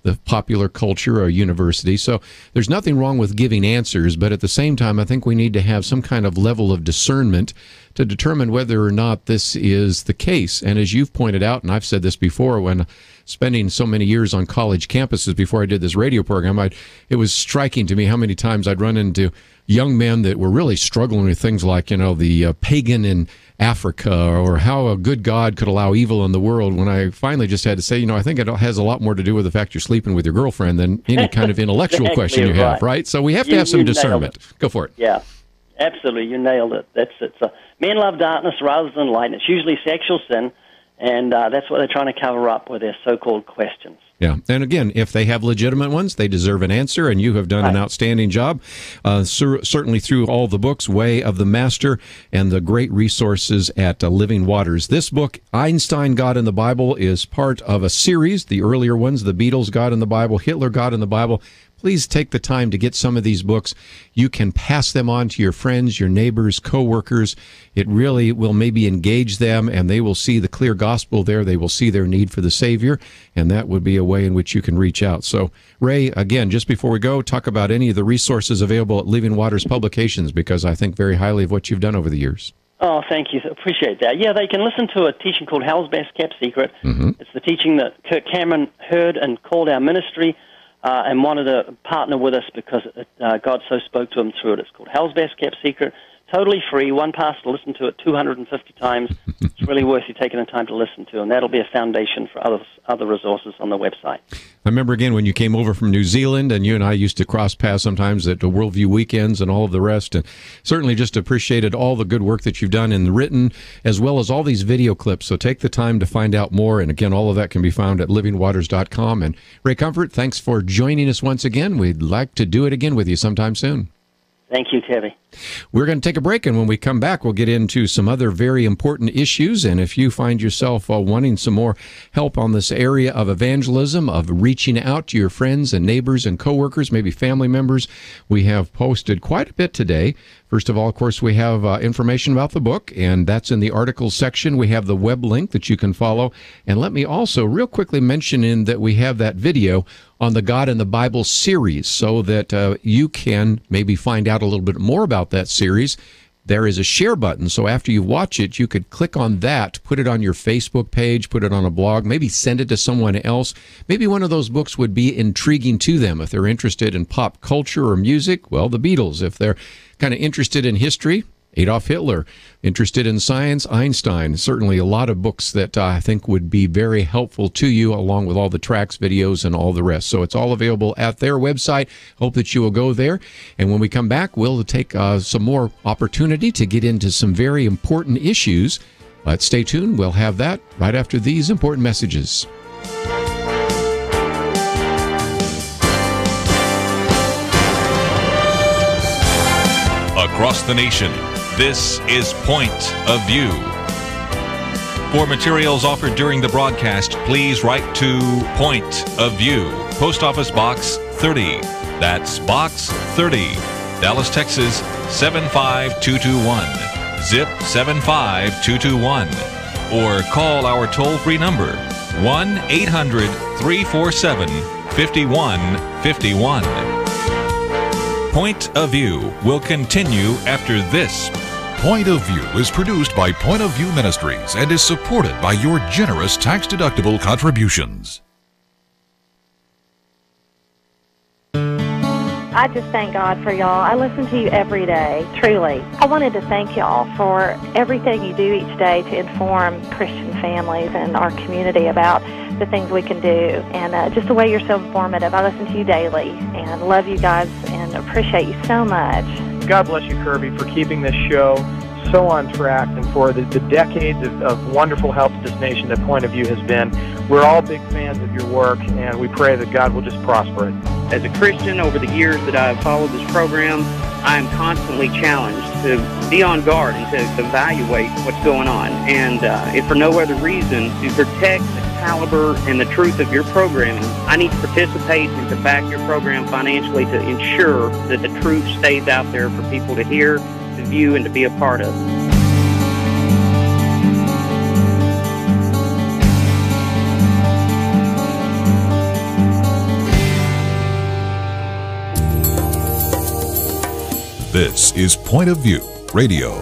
S1: the popular culture or university. So there's nothing wrong with giving answers, but at the same time, I think we need to have some kind of level of discernment to determine whether or not this is the case. And as you've pointed out, and I've said this before, when spending so many years on college campuses before I did this radio program, it was striking to me how many times I'd run into young men that were really struggling with things like, you know, the pagan in Africa, or how a good God could allow evil in the world, when I finally just had to say, you know, I think it has a lot more to do with the fact you're sleeping with your girlfriend than any kind of intellectual question you have, right? So we have to have some discernment. Go for it.
S3: Yeah, absolutely. You nailed it. That's it. So men love darkness rather than light. And it's usually sexual sin, and that's what they're trying to cover up with their so-called questions.
S1: Yeah. And again, if they have legitimate ones, they deserve an answer, and you have done an outstanding job, certainly through all the books, Way of the Master, and the great resources at Living Waters. This book, Einstein, God in the Bible, is part of a series. The earlier ones, the Beatles, God in the Bible, Hitler, God in the Bible. Please take the time to get some of these books. You can pass them on to your friends, your neighbors, co-workers. It really will maybe engage them, and they will see the clear gospel there. They will see their need for the Savior, and that would be a way in which you can reach out. So, Ray, again, just before we go, talk about any of the resources available at Living Waters Publications, because I think very highly of what you've done over the years.
S3: Oh, thank you. Appreciate that. Yeah, they can listen to a teaching called Hell's Best Kept Secret. It's the teaching that Kirk Cameron heard and called our ministry, and wanted to partner with us because God so spoke to him through it. It's called Hell's Best Kept Secret. Totally free. One pastor listened to it 250 times. It's really worth you taking the time to listen to, and that'll be a foundation for other resources on the website.
S1: I remember, again, when you came over from New Zealand, and you and I used to cross paths sometimes at the Worldview Weekends and all of the rest, and certainly just appreciated all the good work that you've done in the written, as well as all these video clips. So take the time to find out more, and again, all of that can be found at livingwaters.com. And Ray Comfort, thanks for joining us once again. We'd like to do it again with you sometime soon.
S3: Thank you, Kerby.
S1: We're going to take a break, and when we come back, we'll get into some other very important issues. And if you find yourself wanting some more help on this area of evangelism, of reaching out to your friends and neighbors and coworkers, maybe family members, we have posted quite a bit today. First of all, of course, we have information about the book, and that's in the articles section. We have the web link that you can follow. And let me also real quickly mention in that we have that video on the God in the Bible series, so that you can maybe find out a little bit more about that series. There is a share button, so after you watch it, you could click on that, put it on your Facebook page, put it on a blog, maybe send it to someone else. Maybe one of those books would be intriguing to them. If they're interested in pop culture or music, well, the Beatles. If they're kind of interested in history, Adolf Hitler. Interested in science, Einstein. Certainly a lot of books that I think would be very helpful to you, along with all the tracks, videos, and all the rest. So it's all available at their website. Hope that you will go there. And when we come back, we'll take some more opportunity to get into some very important issues. But stay tuned. We'll have that right after these important messages.
S2: Across the nation, this is Point of View. For materials offered during the broadcast, please write to Point of View, Post Office Box 30. That's Box 30, Dallas, Texas 75221. Zip 75221. Or call our toll-free number 1-800-347-5151. Point of View will continue after this
S7: Point of View is produced by Point of View Ministries and is supported by your generous tax-deductible contributions.
S8: I just thank God for y'all. I listen to you every day, truly. I wanted to thank y'all for everything you do each day to inform Christian families and our community about the things we can do, and just the way you're so informative. I listen to you daily and love you guys and appreciate you so much.
S9: God bless you, Kerby, for keeping this show so on track and for the decades of wonderful help to this nation that Point of View has been. We're all big fans of your work, and we pray that God will just prosper it.
S10: As a Christian, over the years that I've followed this program, I am constantly challenged to be on guard and to evaluate what's going on. And if for no other reason, to protect the caliber and the truth of your programming, I need to participate and to back your program financially to ensure that the truth stays out there for people to hear, to view, and to be a part of.
S7: This is Point of View Radio.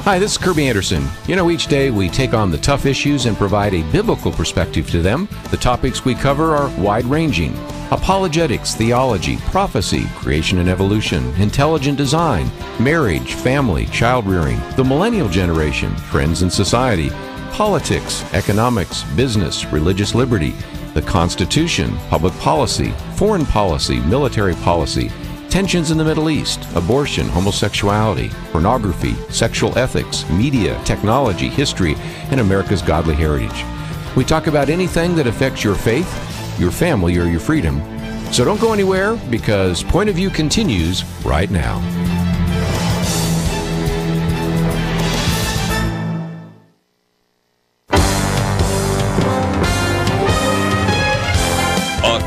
S1: Hi, this is Kerby Anderson. You know, each day we take on the tough issues and provide a biblical perspective to them. The topics we cover are wide-ranging. Apologetics, theology, prophecy, creation and evolution, intelligent design, marriage, family, child-rearing, the millennial generation, trends in society, politics, economics, business, religious liberty, the Constitution, public policy, foreign policy, military policy, tensions in the Middle East, abortion, homosexuality, pornography, sexual ethics, media, technology, history, and America's godly heritage. We talk about anything that affects your faith, your family, or your freedom. So don't go anywhere, because Point of View continues right now.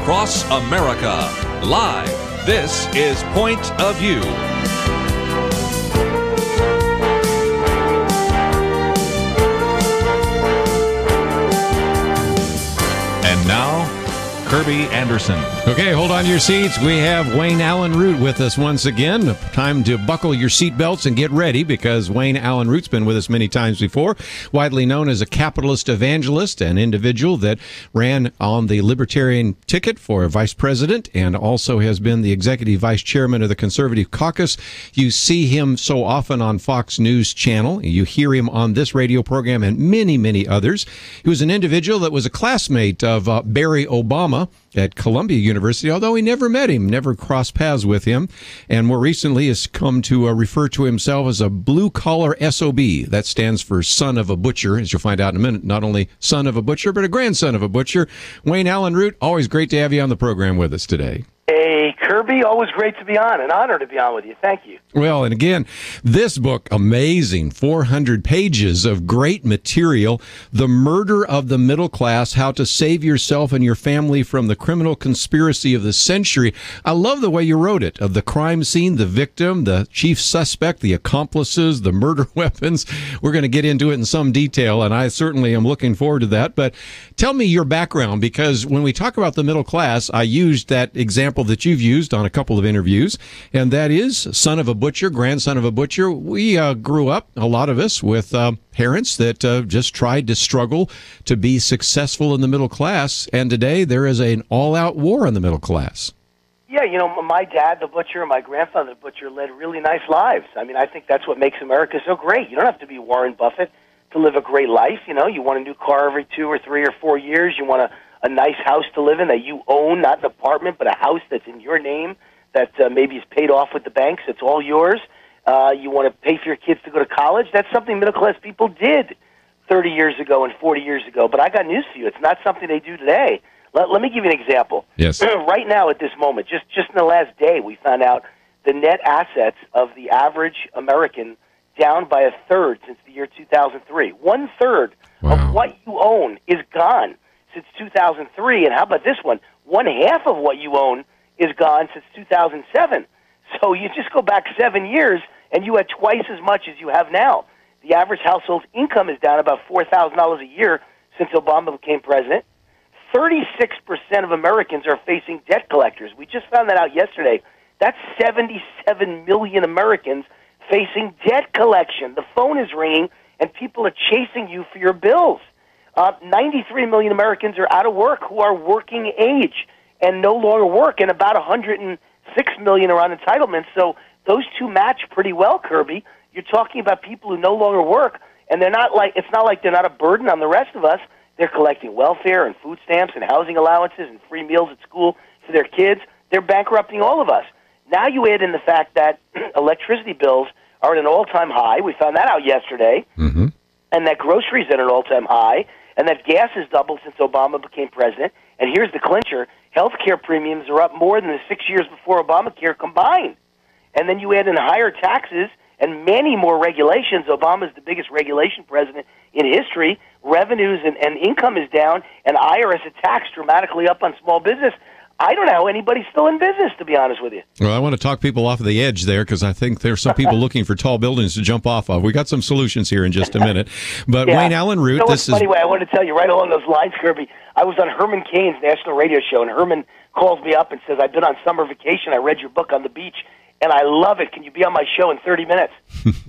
S2: Across America, live. This is Point of View. And now, Kerby Anderson.
S1: Okay, hold on to your seats. We have Allyn Root with us once again. Time to buckle your seatbelts and get ready, because Allyn Root's been with us many times before. Widely known as a capitalist evangelist, an individual that ran on the Libertarian ticket for vice president and also has been the executive vice chairman of the conservative caucus. You see him so often on Fox News Channel. You hear him on this radio program and many, many others. He was an individual that was a classmate of Barry Obama at Columbia University, although he never met him, never crossed paths with him, and more recently has come to refer to himself as a blue-collar SOB. That stands for son of a butcher, as you'll find out in a minute. Not only son of a butcher, but a grandson of a butcher. Allyn Root, always great to have you on the program with us today.
S11: Hey, Kerby, always great to be on. An honor to be on with you. Thank you.
S1: Well, and again, this book, amazing, 400 pages of great material, The Murder of the Middle Class, How to Save Yourself and Your Family from the Criminal Conspiracy of the Century. I love the way you wrote it, of the crime scene, the victim, the chief suspect, the accomplices, the murder weapons. We're going to get into it in some detail, and I certainly am looking forward to that. But tell me your background, because when we talk about the middle class, I used that example that you've used on a couple of interviews, and that is son of a butcher, grandson of a butcher. We grew up, a lot of us, with parents that just tried to struggle to be successful in the middle class, and today there is an all-out war on the middle class.
S11: Yeah, you know, my dad, the butcher, and my grandfather, the butcher, led really nice lives. I mean, I think that's what makes America so great. You don't have to be Warren Buffett to live a great life. You know, you want a new car every 2 or 3 or 4 years. You want a nice house to live in that you own, not an apartment, but a house that's in your name that maybe is paid off with the banks. It's all yours. You want to pay for your kids to go to college. That's something middle-class people did 30 years ago and 40 years ago. But I got news for you. It's not something they do today. Let me give you an example.
S1: Yes.
S11: Right now at this moment, just in the last day, we found out the net assets of the average American down by a third since the year 2003. 1/3 of what you own is gone since 2003. And how about this one? 1/2 of what you own is gone since 2007. So you just go back 7 years, and you had twice as much as you have now. The average household income is down about $4,000 a year since Obama became president. 36% of Americans are facing debt collectors. We just found that out yesterday. That's 77 million Americans facing debt collection. The phone is ringing, and people are chasing you for your bills. 93 million Americans are out of work who are working age and no longer work, and about 106 million are on entitlements. So those two match pretty well, Kerby. You're talking about people who no longer work, and they're not like, it's not like they're not a burden on the rest of us. They're collecting welfare and food stamps and housing allowances and free meals at school for their kids. They're bankrupting all of us. Now you add in the fact that electricity bills are at an all-time high. We found that out yesterday.
S1: Mm-hmm.
S11: And that groceries at an all-time high, and that gas has doubled since Obama became president. And here's the clincher. Healthcare premiums are up more than the 6 years before Obamacare combined. And then you add in higher taxes and many more regulations. Obama's the biggest regulation president in history. Revenues and income is down, and IRS tax dramatically up on small business. I don't know how anybody's still in business, to be honest with you.
S1: Well, I want to talk people off of the edge there, because I think there's some people looking for tall buildings to jump off of. We got some solutions here in just a minute. But
S11: yeah.
S1: Allyn Root,
S11: you know,
S1: this is...
S11: Anyway, I want to tell you right along those lines, Kerby. I was on Herman Cain's national radio show, and Herman calls me up and says, I've been on summer vacation. I read your book on the beach, and I love it. Can you be on my show in 30 minutes?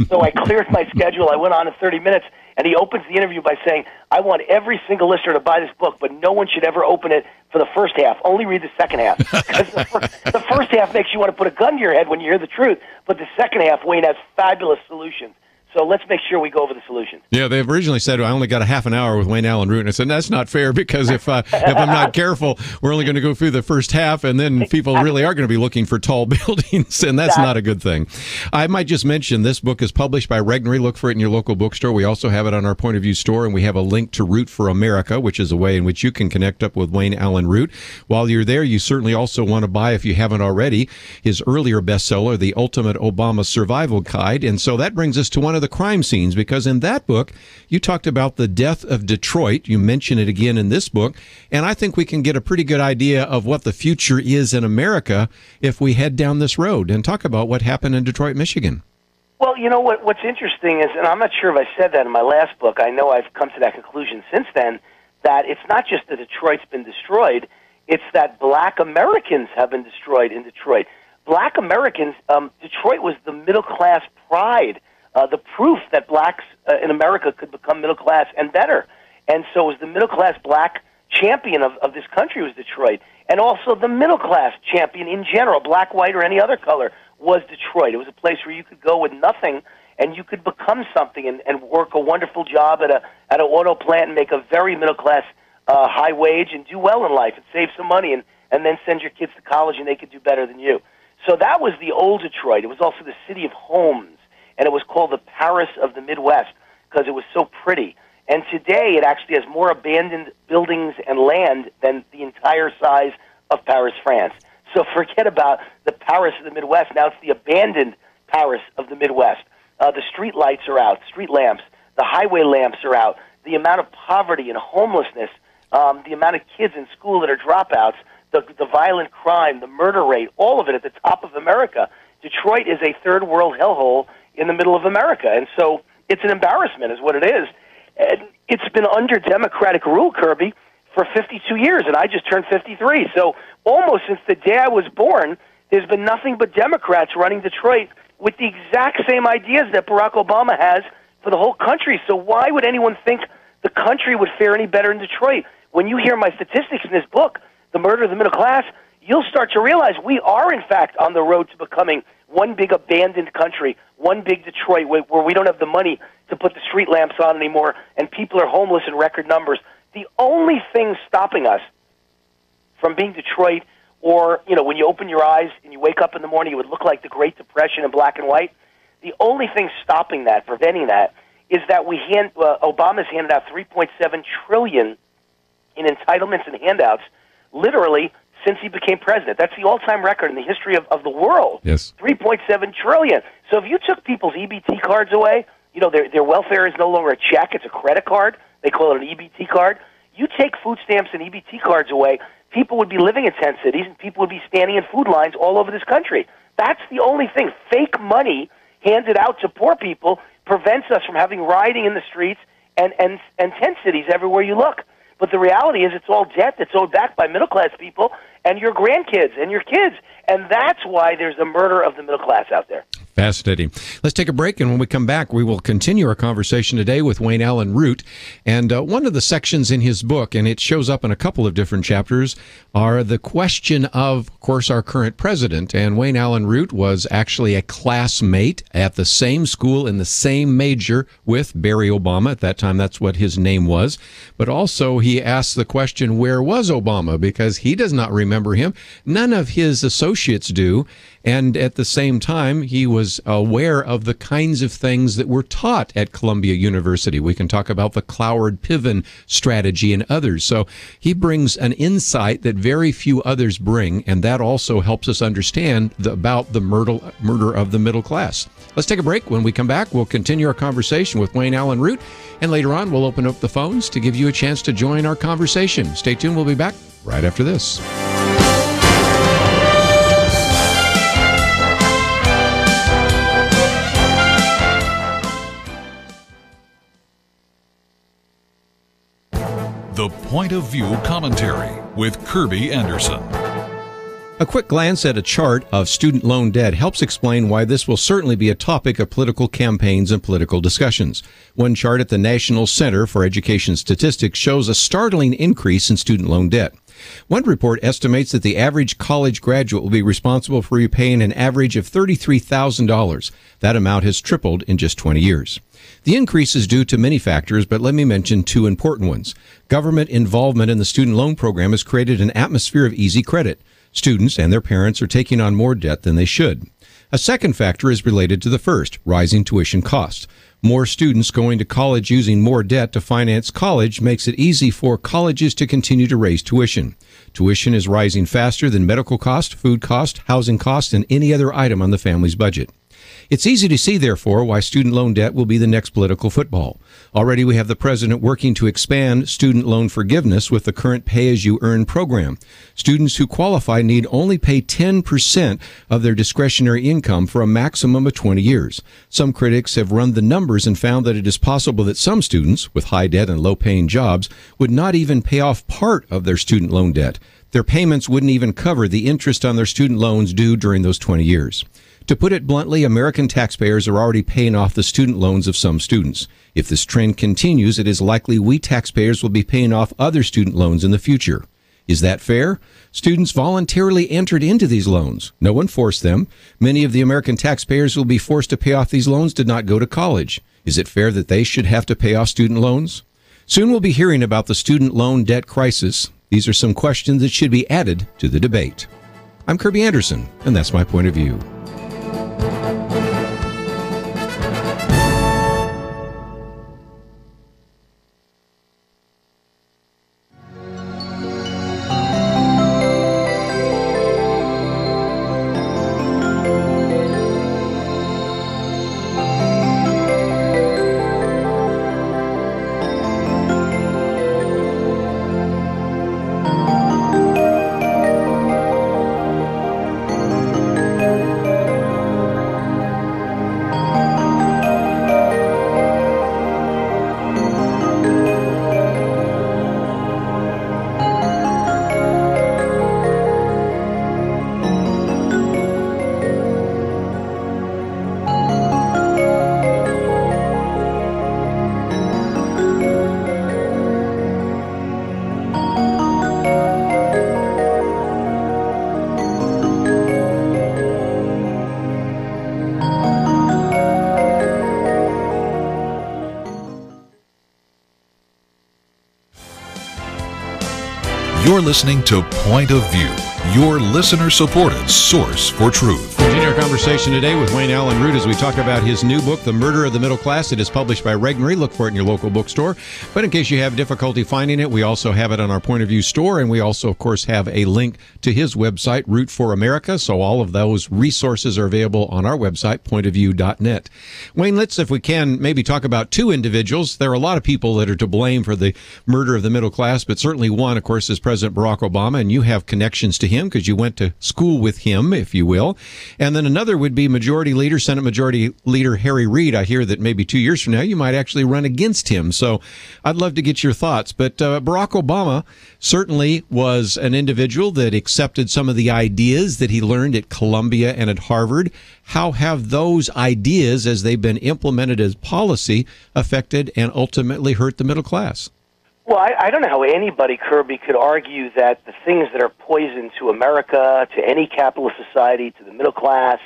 S11: So I cleared my schedule. I went on in 30 minutes, and he opens the interview by saying, I want every single listener to buy this book, but no one should ever open it for the first half. Only read the second half. Because the first half makes you want to put a gun to your head when you hear the truth, but the second half, Wayne has fabulous solutions. So let's make sure we go over the solutions.
S1: Yeah, they've originally said I only got a half an hour with Wayne Allyn Root, and I said that's not fair because if I'm not careful, we're only going to go through the first half, and then people really are going to be looking for tall buildings, and that's not a good thing. I might just mention this book is published by Regnery. Look for it in your local bookstore. We also have it on our Point of View store, and we have a link to Root for America, which is a way in which you can connect up with Wayne Allyn Root. While you're there, you certainly also want to buy, if you haven't already, his earlier bestseller, The Ultimate Obama Survival Guide. And so that brings us to one of the crime scenes, because in that book, you talked about the death of Detroit. You mention it again in this book, and I think we can get a pretty good idea of what the future is in America if we head down this road and talk about what happened in Detroit, Michigan.
S11: Well, you know what's interesting is, and I'm not sure if I said that in my last book, I know I've come to that conclusion since then, that it's not just that Detroit's been destroyed, it's that black Americans have been destroyed in Detroit. Black Americans, Detroit was the middle-class pride, the proof that blacks in America could become middle class and better. And so it was the middle class black champion of this country was Detroit. And also the middle class champion in general, black, white, or any other color, was Detroit. It was a place where you could go with nothing and you could become something and work a wonderful job at an auto plant and make a very middle class high wage and do well in life and save some money and then send your kids to college and they could do better than you. So that was the old Detroit. It was also the city of homes. And it was called the Paris of the Midwest because it was so pretty. And today it actually has more abandoned buildings and land than the entire size of Paris, France. So forget about the Paris of the Midwest. Now it's the abandoned Paris of the Midwest. The street lights are out, street lamps. The highway lamps are out. The amount of poverty and homelessness, the amount of kids in school that are dropouts, the violent crime, the murder rate, all of it at the top of America. Detroit is a third world hellhole in the middle of America. And so it's an embarrassment is what it is. And it's been under Democratic rule, Kerby, for 52 years, and I just turned 53. So almost since the day I was born, there's been nothing but Democrats running Detroit with the exact same ideas that Barack Obama has for the whole country. So why would anyone think the country would fare any better in Detroit? When you hear my statistics in this book, The Murder of the Middle Class, you'll start to realize we are, in fact, on the road to becoming one big abandoned country, one big Detroit where we don't have the money to put the street lamps on anymore, and people are homeless in record numbers. The only thing stopping us from being Detroit, or, you know, when you open your eyes and you wake up in the morning, it would look like the Great Depression in black and white. The only thing stopping that, preventing that, is that Obama's handed out $3.7 trillion in entitlements and handouts, literally, since he became president. That's the all-time record in the history of the world.
S1: Yes.
S11: $3.7 trillion. So if you took people's EBT cards away, you know, their welfare is no longer a check, it's a credit card. They call it an EBT card. You take food stamps and EBT cards away, people would be living in tent cities and people would be standing in food lines all over this country. That's the only thing. Fake money handed out to poor people prevents us from having rioting in the streets and tent cities everywhere you look. But the reality is it's all debt that's owed back by middle-class people and your grandkids and your kids. And that's why there's a murder of the middle class out there.
S1: Fascinating. Let's take a break, and when we come back, we will continue our conversation today with Wayne Allyn Root. And one of the sections in his book, and it shows up in a couple of different chapters, are the question of course, our current president. And Wayne Allyn Root was actually a classmate at the same school in the same major with Barry Obama. At that time, that's what his name was. But also, he asked the question, where was Obama? Because he does not remember him. None of his associates do. And at the same time, he was aware of the kinds of things that were taught at Columbia University. We can talk about the Cloward-Piven strategy and others. So he brings an insight that very few others bring, and that also helps us understand about the murder of the middle class. Let's take a break. When we come back, we'll continue our conversation with Wayne Allyn Root, and later on, we'll open up the phones to give you a chance to join our conversation. Stay tuned. We'll be back right after this.
S7: The Point of View Commentary with Kerby Anderson.
S1: A quick glance at a chart of student loan debt helps explain why this will certainly be a topic of political campaigns and political discussions. One chart at the National Center for Education Statistics shows a startling increase in student loan debt. One report estimates that the average college graduate will be responsible for repaying an average of $33,000. That amount has tripled in just 20 years. The increase is due to many factors, but let me mention two important ones. Government involvement in the student loan program has created an atmosphere of easy credit. Students and their parents are taking on more debt than they should. A second factor is related to the first, rising tuition costs. More students going to college using more debt to finance college makes it easy for colleges to continue to raise tuition. Tuition is rising faster than medical cost, food cost, housing cost, and any other item on the family's budget. It's easy to see, therefore, why student loan debt will be the next political football. Already we have the president working to expand student loan forgiveness with the current pay-as-you-earn program. Students who qualify need only pay 10% of their discretionary income for a maximum of 20 years. Some critics have run the numbers and found that it is possible that some students with high debt and low-paying jobs would not even pay off part of their student loan debt. Their payments wouldn't even cover the interest on their student loans due during those 20 years. To put it bluntly, American taxpayers are already paying off the student loans of some students. If this trend continues, it is likely we taxpayers will be paying off other student loans in the future. Is that fair? Students voluntarily entered into these loans. No one forced them. Many of the American taxpayers who will be forced to pay off these loans did not go to college. Is it fair that they should have to pay off student loans? Soon we'll be hearing about the student loan debt crisis. These are some questions that should be added to the debate. I'm Kerby Anderson, and that's my point of view.
S7: You're listening to Point of View, your listener-supported source for truth.
S1: Continue our conversation today with Allyn Root as we talk about his new book, The Murder of the Middle Class. It is published by Regnery. Look for it in your local bookstore. But in case you have difficulty finding it, we also have it on our Point of View store, and we also, of course, have a link to his website, Root for America. So all of those resources are available on our website, pointofview.net. Wayne, let's, if we can, maybe talk about two individuals. There are a lot of people that are to blame for the murder of the middle class, but certainly one, of course, is President Barack Obama, and you have connections to him because you went to school with him, if you will. And then another would be Senate Majority Leader Harry Reid. I hear that maybe 2 years from now you might actually run against him. So I'd love to get your thoughts. But Barack Obama certainly was an individual that accepted some of the ideas that he learned at Columbia and at Harvard. How have those ideas, as they've been implemented as policy, affected and ultimately hurt the middle class?
S11: Well, I don't know how anybody, Kerby, could argue that the things that are poison to America, to any capitalist society, to the middle class,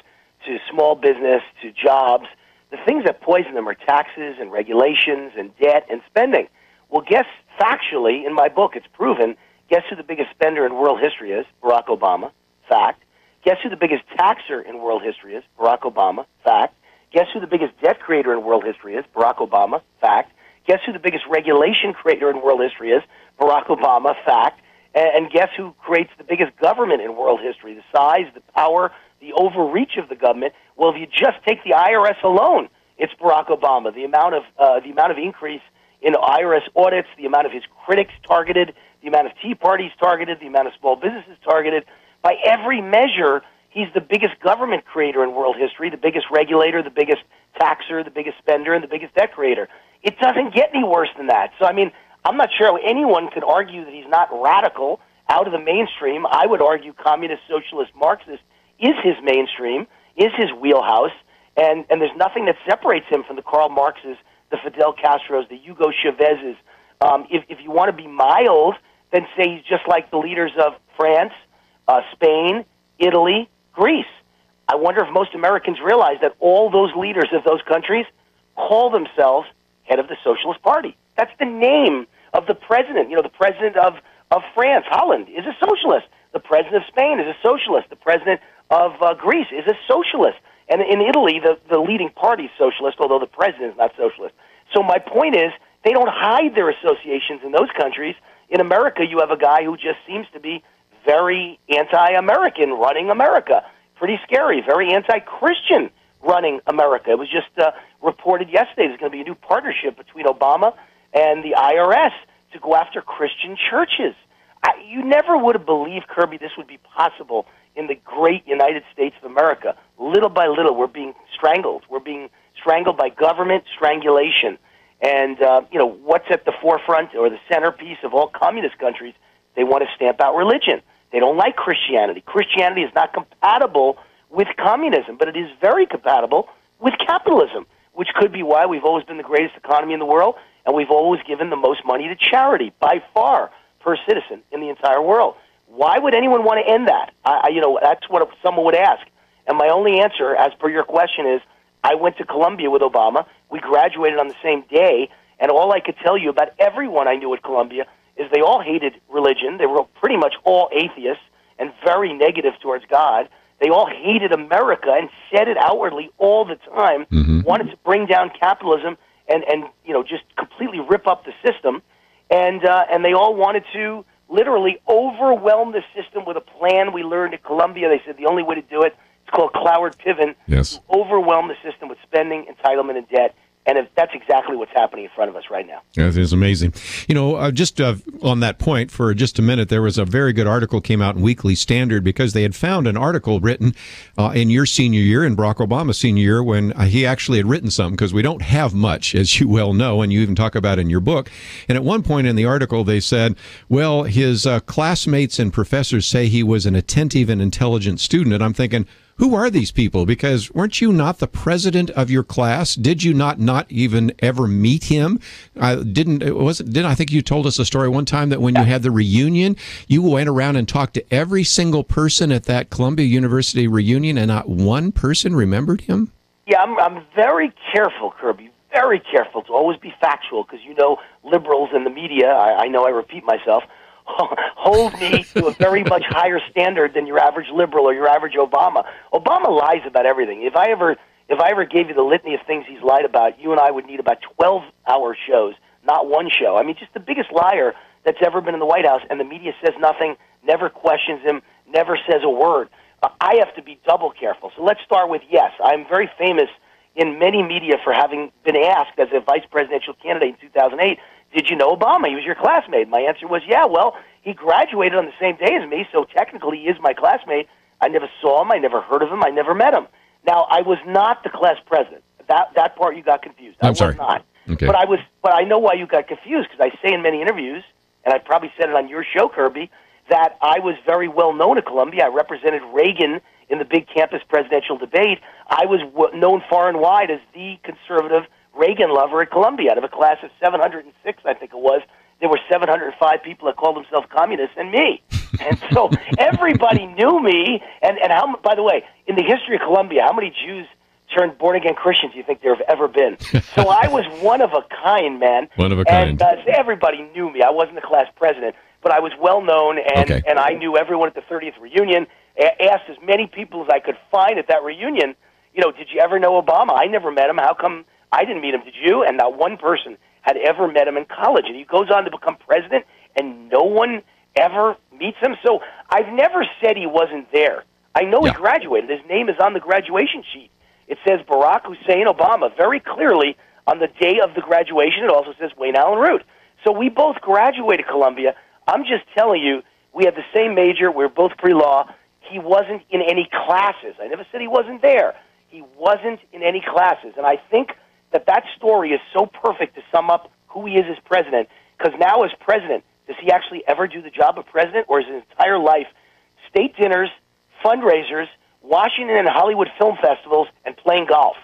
S11: to small business, to jobs, the things that poison them are taxes and regulations and debt and spending. Well, guess factually, in my book, it's proven, guess who the biggest spender in world history is? Barack Obama. Fact. Guess who the biggest taxer in world history is? Barack Obama. Fact. Guess who the biggest debt creator in world history is? Barack Obama. Fact. Guess who the biggest regulation creator in world history is? Barack Obama. Fact. And guess who creates the biggest government in world history? The size, the power, the overreach of the government. Well, if you just take the IRS alone, it's Barack Obama. The amount of increase in IRS audits, the amount of his critics targeted, the amount of Tea Parties targeted, the amount of small businesses targeted. By every measure, he's the biggest government creator in world history, the biggest regulator, the biggest taxer, the biggest spender, and the biggest debt creator. It doesn't get any worse than that. So, I mean, I'm not sure how anyone could argue that he's not radical out of the mainstream. I would argue communist, socialist, Marxist is his mainstream, is his wheelhouse, and there's nothing that separates him from the Karl Marxes, the Fidel Castros, the Hugo Chavezes. If you want to be mild, then say he's just like the leaders of France, Spain, Italy, Greece. I wonder if most Americans realize that all those leaders of those countries call themselves head of the Socialist Party. That's the name of the president. You know, the president of France, Holland, is a socialist. The president of Spain is a socialist. The president of Greece is a socialist. And in Italy, the leading party is socialist, although the president is not socialist. So my point is, they don't hide their associations in those countries. In America, you have a guy who just seems to be very anti-American running America. Pretty scary. Very anti-Christian running America. It was just reported yesterday there's going to be a new partnership between Obama and the IRS to go after Christian churches. You never would have believed, Kerby, this would be possible in the great United States of America. Little by little, we're being strangled. We're being strangled by government strangulation. And, what's at the forefront or the centerpiece of all communist countries? They want to stamp out religion. They don't like Christianity. Christianity is not compatible with communism, but it is very compatible with capitalism, which could be why we've always been the greatest economy in the world, and we've always given the most money to charity, by far, per citizen in the entire world. Why would anyone want to end that? That's what someone would ask. And my only answer, as per your question, is I went to Columbia with Obama. We graduated on the same day, and all I could tell you about everyone I knew at Columbia is they all hated religion. They were pretty much all atheists and very negative towards God. They all hated America and said it outwardly all the time, wanted to bring down capitalism and just completely rip up the system. And they all wanted to literally overwhelm the system with a plan we learned at Columbia. They said the only way to do it, it's called Cloward Piven, to overwhelm the system with spending, entitlement, and debt. And that's exactly what's happening in front of us right now.
S1: That is amazing. Just on that point for just a minute, there was a very good article came out in Weekly Standard because they had found an article written in your senior year, in Barack Obama's senior year, when he actually had written something, because we don't have much, as you well know, and you even talk about in your book. And at one point in the article, they said, well, his classmates and professors say he was an attentive and intelligent student. And I'm thinking, who are these people? Because weren't you not the president of your class? Did you not even ever meet him? I think you told us a story one time that when you had the reunion, you went around and talked to every single person at that Columbia University reunion, and not one person remembered him?
S11: Yeah, I'm very careful, Kerby, very careful to always be factual, because liberals in the media, I know I repeat myself, hold me to a very much higher standard than your average liberal or your average Obama. Obama lies about everything. If I ever gave you the litany of things he's lied about, you and I would need about 12-hour shows, not one show. I mean, just the biggest liar that's ever been in the White House, and the media says nothing, never questions him, never says a word. I have to be double careful. So let's start with, yes, I'm very famous in many media for having been asked as a vice presidential candidate in 2008, did you know Obama? He was your classmate. My answer was, yeah, well, he graduated on the same day as me, so technically he is my classmate. I never saw him. I never heard of him. I never met him. Now, I was not the class president. That part you got confused.
S1: I'm sorry.
S11: Was not.
S1: Okay.
S11: But I know why you got confused, because I say in many interviews, and I probably said it on your show, Kerby, that I was very well known at Columbia. I represented Reagan in the big campus presidential debate. I was known far and wide as the conservative Reagan lover at Columbia. Out of a class of 706, I think it was, there were 705 people that called themselves communists and me. And so everybody knew me. And how, by the way, in the history of Columbia, how many Jews turned born-again Christians do you think there have ever been? So I was one of a kind, man.
S1: One of a kind.
S11: And everybody knew me. I wasn't the class president, but I was well-known, and I knew everyone at the 30th reunion. Asked as many people as I could find at that reunion, did you ever know Obama? I never met him. How come I didn't meet him? Did you? And not one person had ever met him in college. And he goes on to become president, and no one ever meets him. So I've never said he wasn't there. I know he graduated. His name is on the graduation sheet. It says Barack Hussein Obama very clearly on the day of the graduation. It also says Wayne Allyn Root. So we both graduated Columbia. I'm just telling you, we had the same major. We were both pre-law. He wasn't in any classes. I never said he wasn't there. He wasn't in any classes. And I think that story is so perfect to sum up who he is as president, because now as president, Does he actually ever do the job of president, or is his entire life state dinners, fundraisers, Washington and Hollywood film festivals, and playing golf?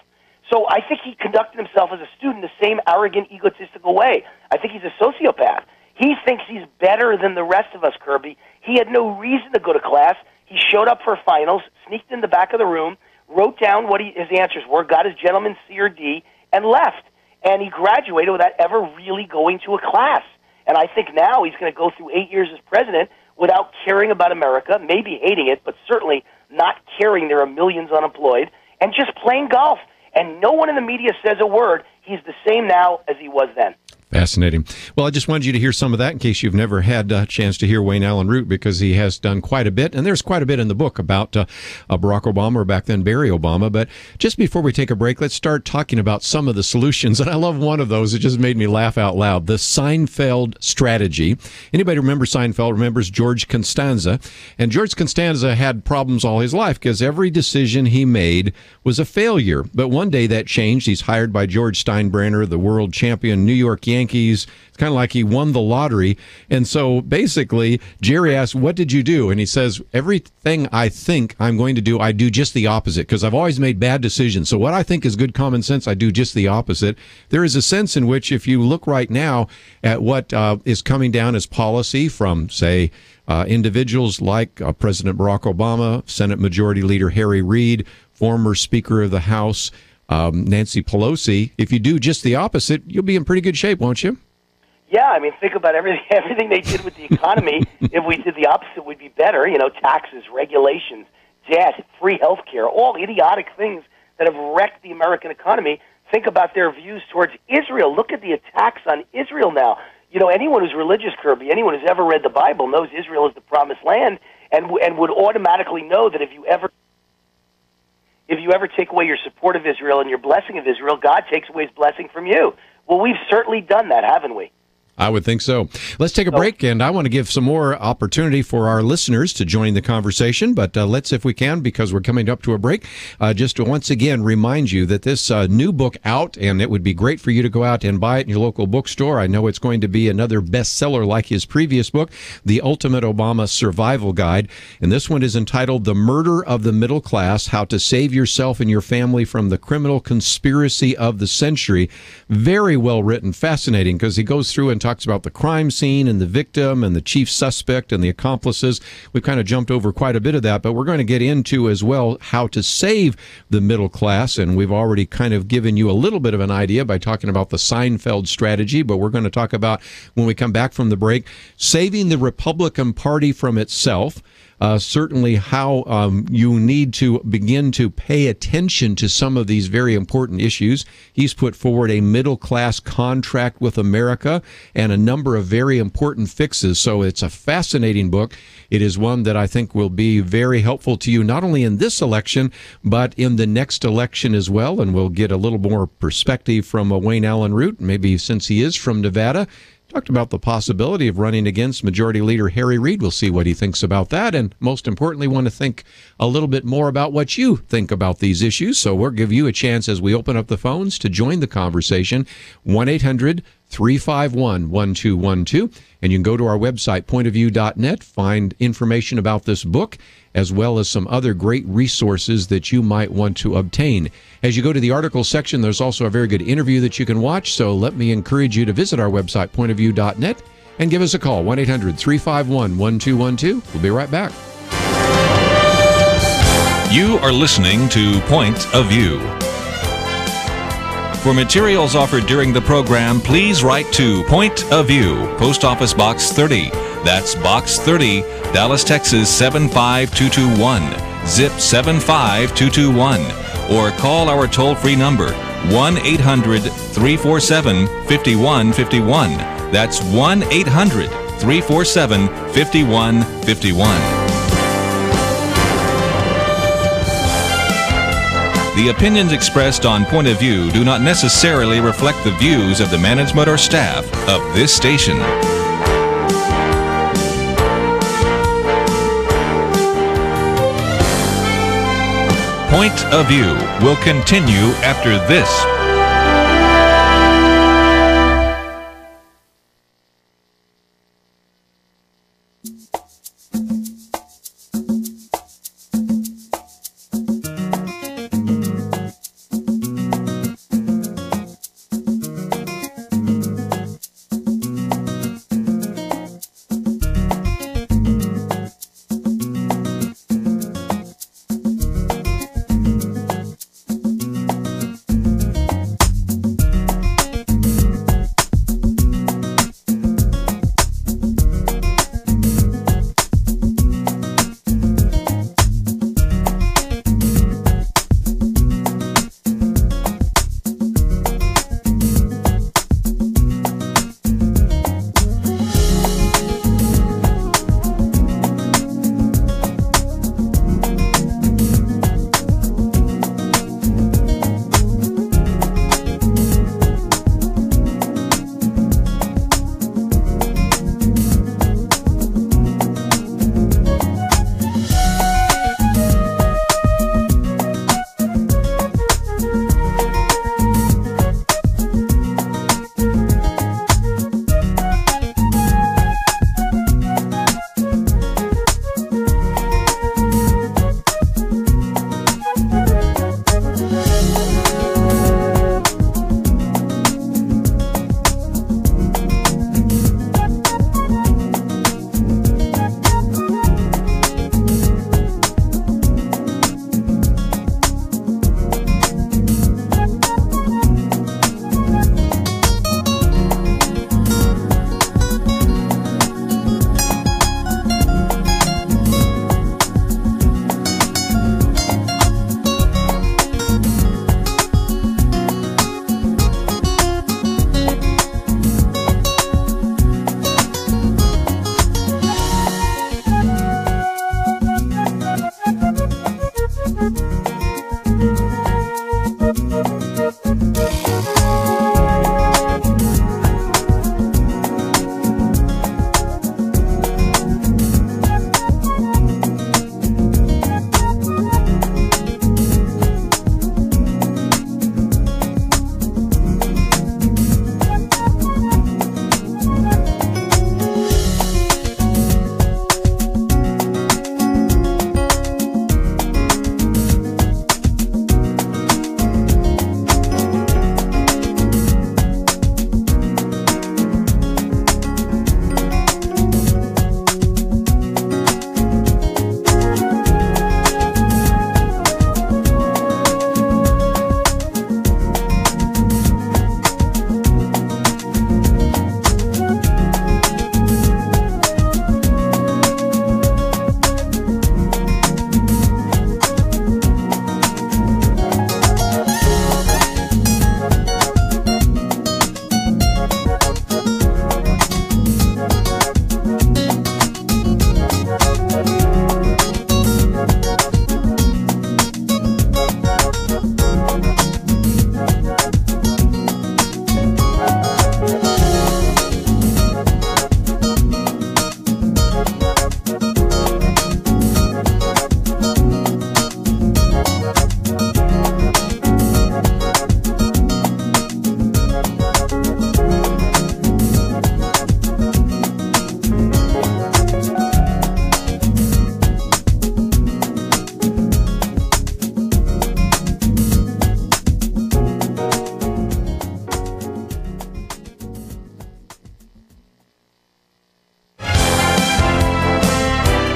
S11: So I think he conducted himself as a student the same arrogant, egotistical way. I think he's a sociopath. He thinks he's better than the rest of us, Kerby. He had no reason to go to class. He showed up for finals, sneaked in the back of the room, wrote down what his answers were, got his gentleman's C or D, and left. And he graduated without ever really going to a class. And I think now he's going to go through 8 years as president without caring about America, maybe hating it, but certainly not caring there are millions unemployed, and just playing golf. And no one in the media says a word. He's the same now as he was then.
S1: Fascinating. Well, I just wanted you to hear some of that in case you've never had a chance to hear Wayne Allyn Root, because he has done quite a bit, and there's quite a bit in the book about Barack Obama, or back then Barry Obama. But just before we take a break, let's start talking about some of the solutions, and I love one of those. It just made me laugh out loud. The Seinfeld strategy. Anybody remember Seinfeld remembers George Costanza, and George Costanza had problems all his life because every decision he made was a failure. But one day that changed. He's hired by George Steinbrenner, the world champion New York Yankees. It's kind of like he won the lottery. And so basically, Jerry asks, what did you do? And he says, everything I think I'm going to do, I do just the opposite, because I've always made bad decisions. So what I think is good common sense, I do just the opposite. There is a sense in which, if you look right now at what is coming down as policy from, say, individuals like President Barack Obama, Senate Majority Leader Harry Reid, former Speaker of the House Nancy Pelosi, if you do just the opposite, you'll be in pretty good shape, won't you?
S11: Yeah, I mean, think about everything they did with the economy. If we did the opposite, we'd be better. You know, taxes, regulations, debt, free health care, all idiotic things that have wrecked the American economy. Think about their views towards Israel. Look at the attacks on Israel now. You know, anyone who's religious, Kerby, anyone who's ever read the Bible knows Israel is the promised land, and would automatically know that if you ever take away your support of Israel and your blessing of Israel, God takes away his blessing from you. Well, we've certainly done that, haven't we?
S1: I would think so. Let's take a break, and I want to give some more opportunity for our listeners to join the conversation, but let's, if we can, because we're coming up to a break, just to once again remind you that this new book out, and it would be great for you to go out and buy it in your local bookstore. I know it's going to be another bestseller like his previous book, The Ultimate Obama Survival Guide, and this one is entitled The Murder of the Middle Class, How to Save Yourself and Your Family from the Criminal Conspiracy of the Century. Very well written, fascinating, because he goes through and talks about the crime scene and the victim and the chief suspect and the accomplices. We've kind of jumped over quite a bit of that, but we're going to get into as well how to save the middle class, and we've already kind of given you a little bit of an idea by talking about the Seinfeld strategy, but we're going to talk about, when we come back from the break, saving the Republican Party from itself. Certainly how you need to begin to pay attention to some of these very important issues. He's put forward a middle-class contract with America and a number of very important fixes. So it's a fascinating book. It is one that I think will be very helpful to you, not only in this election, but in the next election as well. And we'll get a little more perspective from Wayne Allyn Root, maybe since he is from Nevada. Talked about the possibility of running against Majority Leader Harry Reid. We'll see what he thinks about that. And most importantly, want to think a little bit more about what you think about these issues. So we'll give you a chance as we open up the phones to join the conversation. 1-800-351-1212. And you can go to our website, pointofview.net, find information about this book, as well as some other great resources that you might want to obtain. As you go to the article section, there's also a very good interview that you can watch, so let me encourage you to visit our website, pointofview.net, and give us a call, 1-800-351-1212. We'll be right back.
S2: You are listening to Point of View. For materials offered during the program, please write to Point of View, Post Office Box 30. That's Box 30, Dallas, Texas 75221, zip 75221. Or call our toll-free number, 1-800-347-5151. That's 1-800-347-5151. The opinions expressed on Point of View do not necessarily reflect the views of the management or staff of this station. Point of View will continue after this.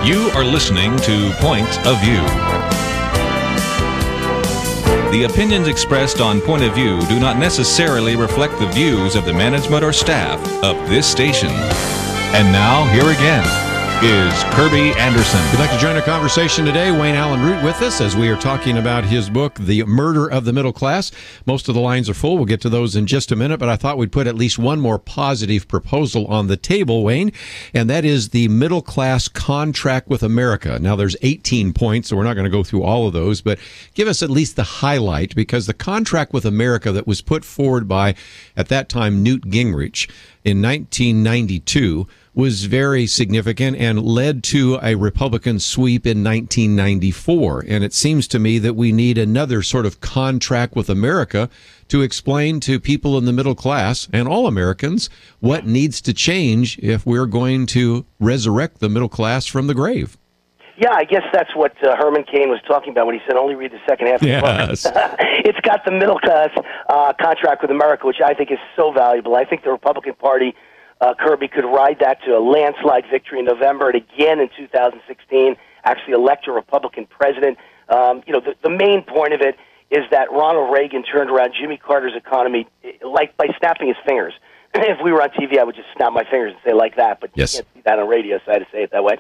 S2: You are listening to Point of View. The opinions expressed on Point of View do not necessarily reflect the views of the management or staff of this station. And now, here again is Kerby Anderson.
S1: If you'd like to join our conversation today, Wayne Allyn Root with us as we are talking about his book, The Murder of the Middle Class. Most of the lines are full. We'll get to those in just a minute, but I thought we'd put at least one more positive proposal on the table, Wayne, and that is the middle class contract with America. Now, there's 18 points, so we're not going to go through all of those, but give us at least the highlight, because the contract with America that was put forward by, at that time, Newt Gingrich in 1992 was very significant and led to a Republican sweep in 1994. And it seems to me that we need another sort of contract with America to explain to people in the middle class and all Americans what needs to change if we're going to resurrect the middle class from the grave.
S11: Yeah, I guess that's what Herman Cain was talking about when he said only read the second half of the book. It's got the middle class contract with America, which I think is so valuable. I think the Republican Party, Kerby, could ride that to a landslide victory in November and again in 2016, actually elect a Republican president. The main point of it is that Ronald Reagan turned around Jimmy Carter's economy like by snapping his fingers. If we were on TV, I would just snap my fingers and say like that, but
S1: yes.
S11: You can't see that on radio, so I had to say it that way.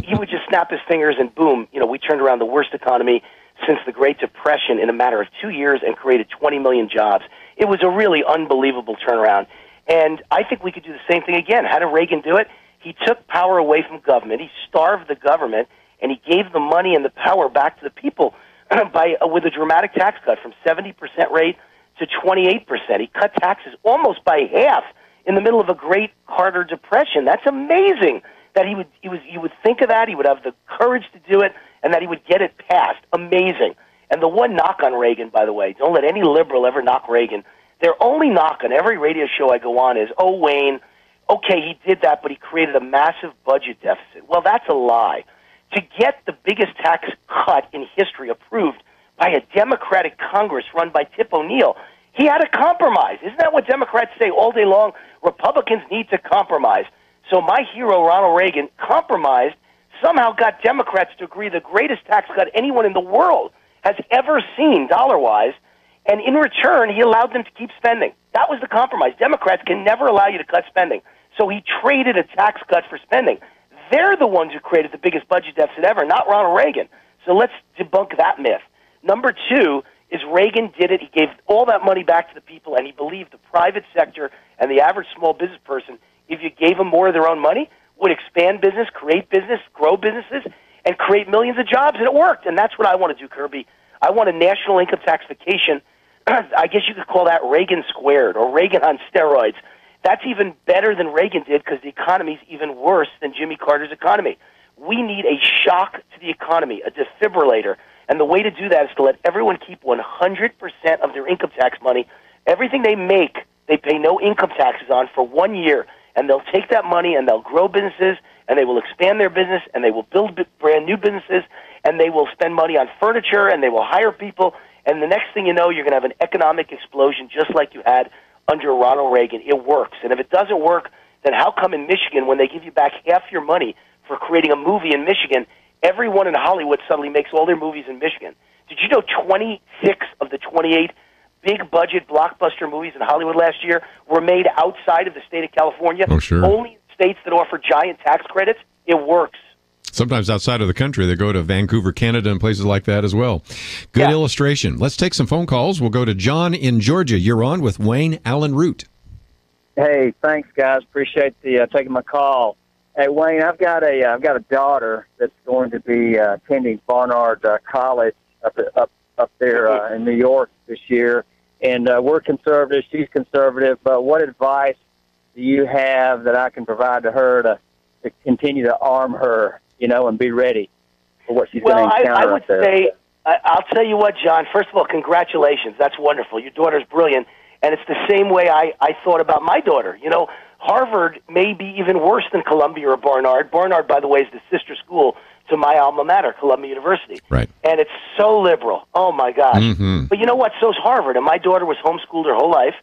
S11: He would just snap his fingers and boom, we turned around the worst economy since the Great Depression in a matter of 2 years and created 20 million jobs. It was a really unbelievable turnaround, and I think we could do the same thing again. How did Reagan do it? He took power away from government, he starved the government, and he gave the money and the power back to the people with a dramatic tax cut from 70% rate to 28%. He cut taxes almost by half in the middle of a great Carter depression. That's amazing that he would think of that, he would have the courage to do it, and that he would get it passed. Amazing. And the one knock on Reagan, by the way, don't let any liberal ever knock Reagan. Their only knock on every radio show I go on is, oh, Wayne, okay, he did that, but he created a massive budget deficit. Well, that's a lie. To get the biggest tax cut in history approved by a Democratic Congress run by Tip O'Neill, he had to compromise. Isn't that what Democrats say all day long? Republicans need to compromise. So my hero, Ronald Reagan, compromised, somehow got Democrats to agree the greatest tax cut anyone in the world has ever seen, dollar-wise, and in return, he allowed them to keep spending. That was the compromise. Democrats can never allow you to cut spending. So he traded a tax cut for spending. They're the ones who created the biggest budget deficit ever, not Ronald Reagan. So let's debunk that myth. Number two is Reagan did it. He gave all that money back to the people, and he believed the private sector and the average small business person, if you gave them more of their own money, would expand business, create business, grow businesses, and create millions of jobs, and it worked. And that's what I want to do, Kerby. I want a national income tax vacation. I guess you could call that Reagan squared or Reagan on steroids. That's even better than Reagan did because the economy's even worse than Jimmy Carter's economy. We need a shock to the economy, a defibrillator. And the way to do that is to let everyone keep 100% of their income tax money. Everything they make, they pay no income taxes on for 1 year. And they'll take that money and they'll grow businesses and they will expand their business and they will build brand new businesses and they will spend money on furniture and they will hire people. And the next thing you know, you're going to have an economic explosion just like you had under Ronald Reagan. It works. And if it doesn't work, then how come in Michigan, when they give you back half your money for creating a movie in Michigan, everyone in Hollywood suddenly makes all their movies in Michigan? Did you know 26 of the 28 big-budget blockbuster movies in Hollywood last year were made outside of the state of California?
S1: Oh, sure.
S11: Only states that offer giant tax credits. It works.
S1: Sometimes outside of the country, they go to Vancouver, Canada, and places like that as well. Good illustration. Let's take some phone calls. We'll go to John in Georgia. You're on with Wayne Allyn Root.
S12: Hey, thanks, guys. Appreciate the taking my call. Hey, Wayne, I've got a daughter that's going to be attending Barnard College up there in New York this year, and we're conservative. She's conservative. But what advice do you have that I can provide to her to continue to arm her, and be ready for what she's going to encounter?
S11: I would say, I'll tell you what, John. First of all, congratulations. That's wonderful. Your daughter's brilliant, and it's the same way I thought about my daughter. Harvard may be even worse than Columbia or Barnard. Barnard, by the way, is the sister school to my alma mater, Columbia University.
S1: Right.
S11: And it's so liberal. Oh, my gosh. Mm-hmm. But you know what? So's Harvard. And my daughter was homeschooled her whole life.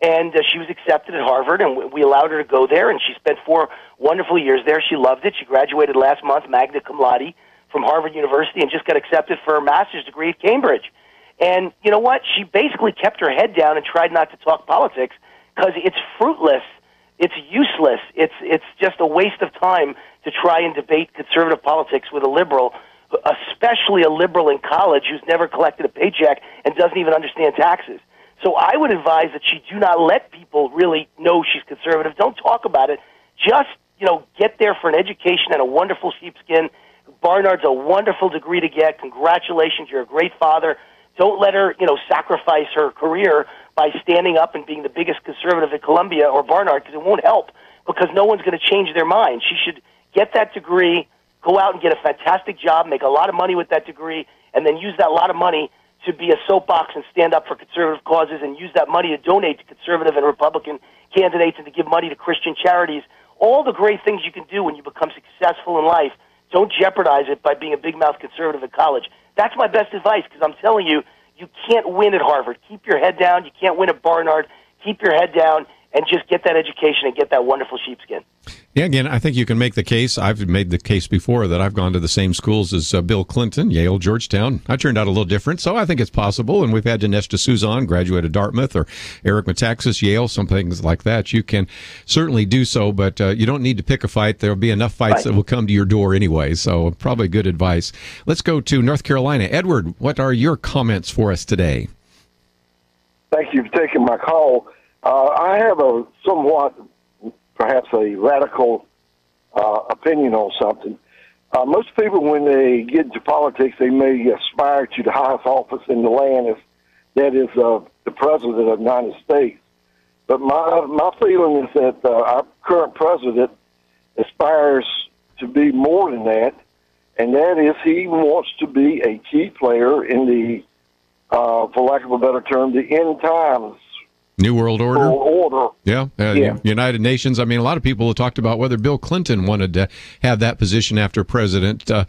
S11: And she was accepted at Harvard, and we allowed her to go there, and she spent 4 wonderful years there. She loved it. She graduated last month, magna cum laude, from Harvard University, and just got accepted for a master's degree at Cambridge. And you know what? She basically kept her head down and tried not to talk politics because it's fruitless, it's useless, it's just a waste of time to try and debate conservative politics with a liberal, especially a liberal in college who's never collected a paycheck and doesn't even understand taxes. So I would advise that she do not let people really know she's conservative. Don't talk about it. Just, get there for an education and a wonderful sheepskin. Barnard's a wonderful degree to get. Congratulations, you're a great father. Don't let her, sacrifice her career by standing up and being the biggest conservative at Columbia or Barnard, because it won't help, because no one's going to change their mind. She should get that degree, go out and get a fantastic job, make a lot of money with that degree, and then use that lot of money to be a soapbox and stand up for conservative causes, and use that money to donate to conservative and Republican candidates and to give money to Christian charities. All the great things you can do when you become successful in life, don't jeopardize it by being a big-mouth conservative at college. That's my best advice, because I'm telling you, you can't win at Harvard. Keep your head down. You can't win at Barnard. Keep your head down and just get that education and get that wonderful sheepskin.
S1: Yeah, again, I think you can make the case. I've made the case before that I've gone to the same schools as Bill Clinton, Yale, Georgetown. I turned out a little different, so I think it's possible. And we've had Dinesh D'Souza, graduated Dartmouth, or Eric Metaxas, Yale, some things like that. You can certainly do so, but you don't need to pick a fight. There'll be enough fights that will come to your door anyway, so probably good advice. Let's go to North Carolina. Edward, what are your comments for us today?
S13: Thank you for taking my call. I have a somewhat, perhaps a radical opinion on something. Most people, when they get into politics, they may aspire to the highest office in the land, that is the President of the United States. But my feeling is that our current President aspires to be more than that, and that is he wants to be a key player in the, for lack of a better term, the end times.
S1: New World Order.
S13: Yeah.
S1: United Nations. I mean, a lot of people have talked about whether Bill Clinton wanted to have that position after president. And,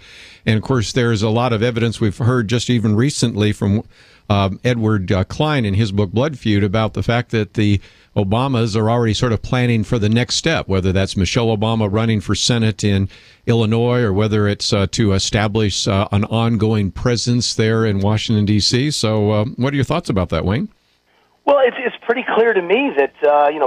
S1: of course, there's a lot of evidence we've heard just even recently from Edward Klein in his book Blood Feud about the fact that the Obamas are already sort of planning for the next step, whether that's Michelle Obama running for Senate in Illinois or whether it's to establish an ongoing presence there in Washington, D.C. So what are your thoughts about that, Wayne?
S11: Well, it's pretty clear to me that,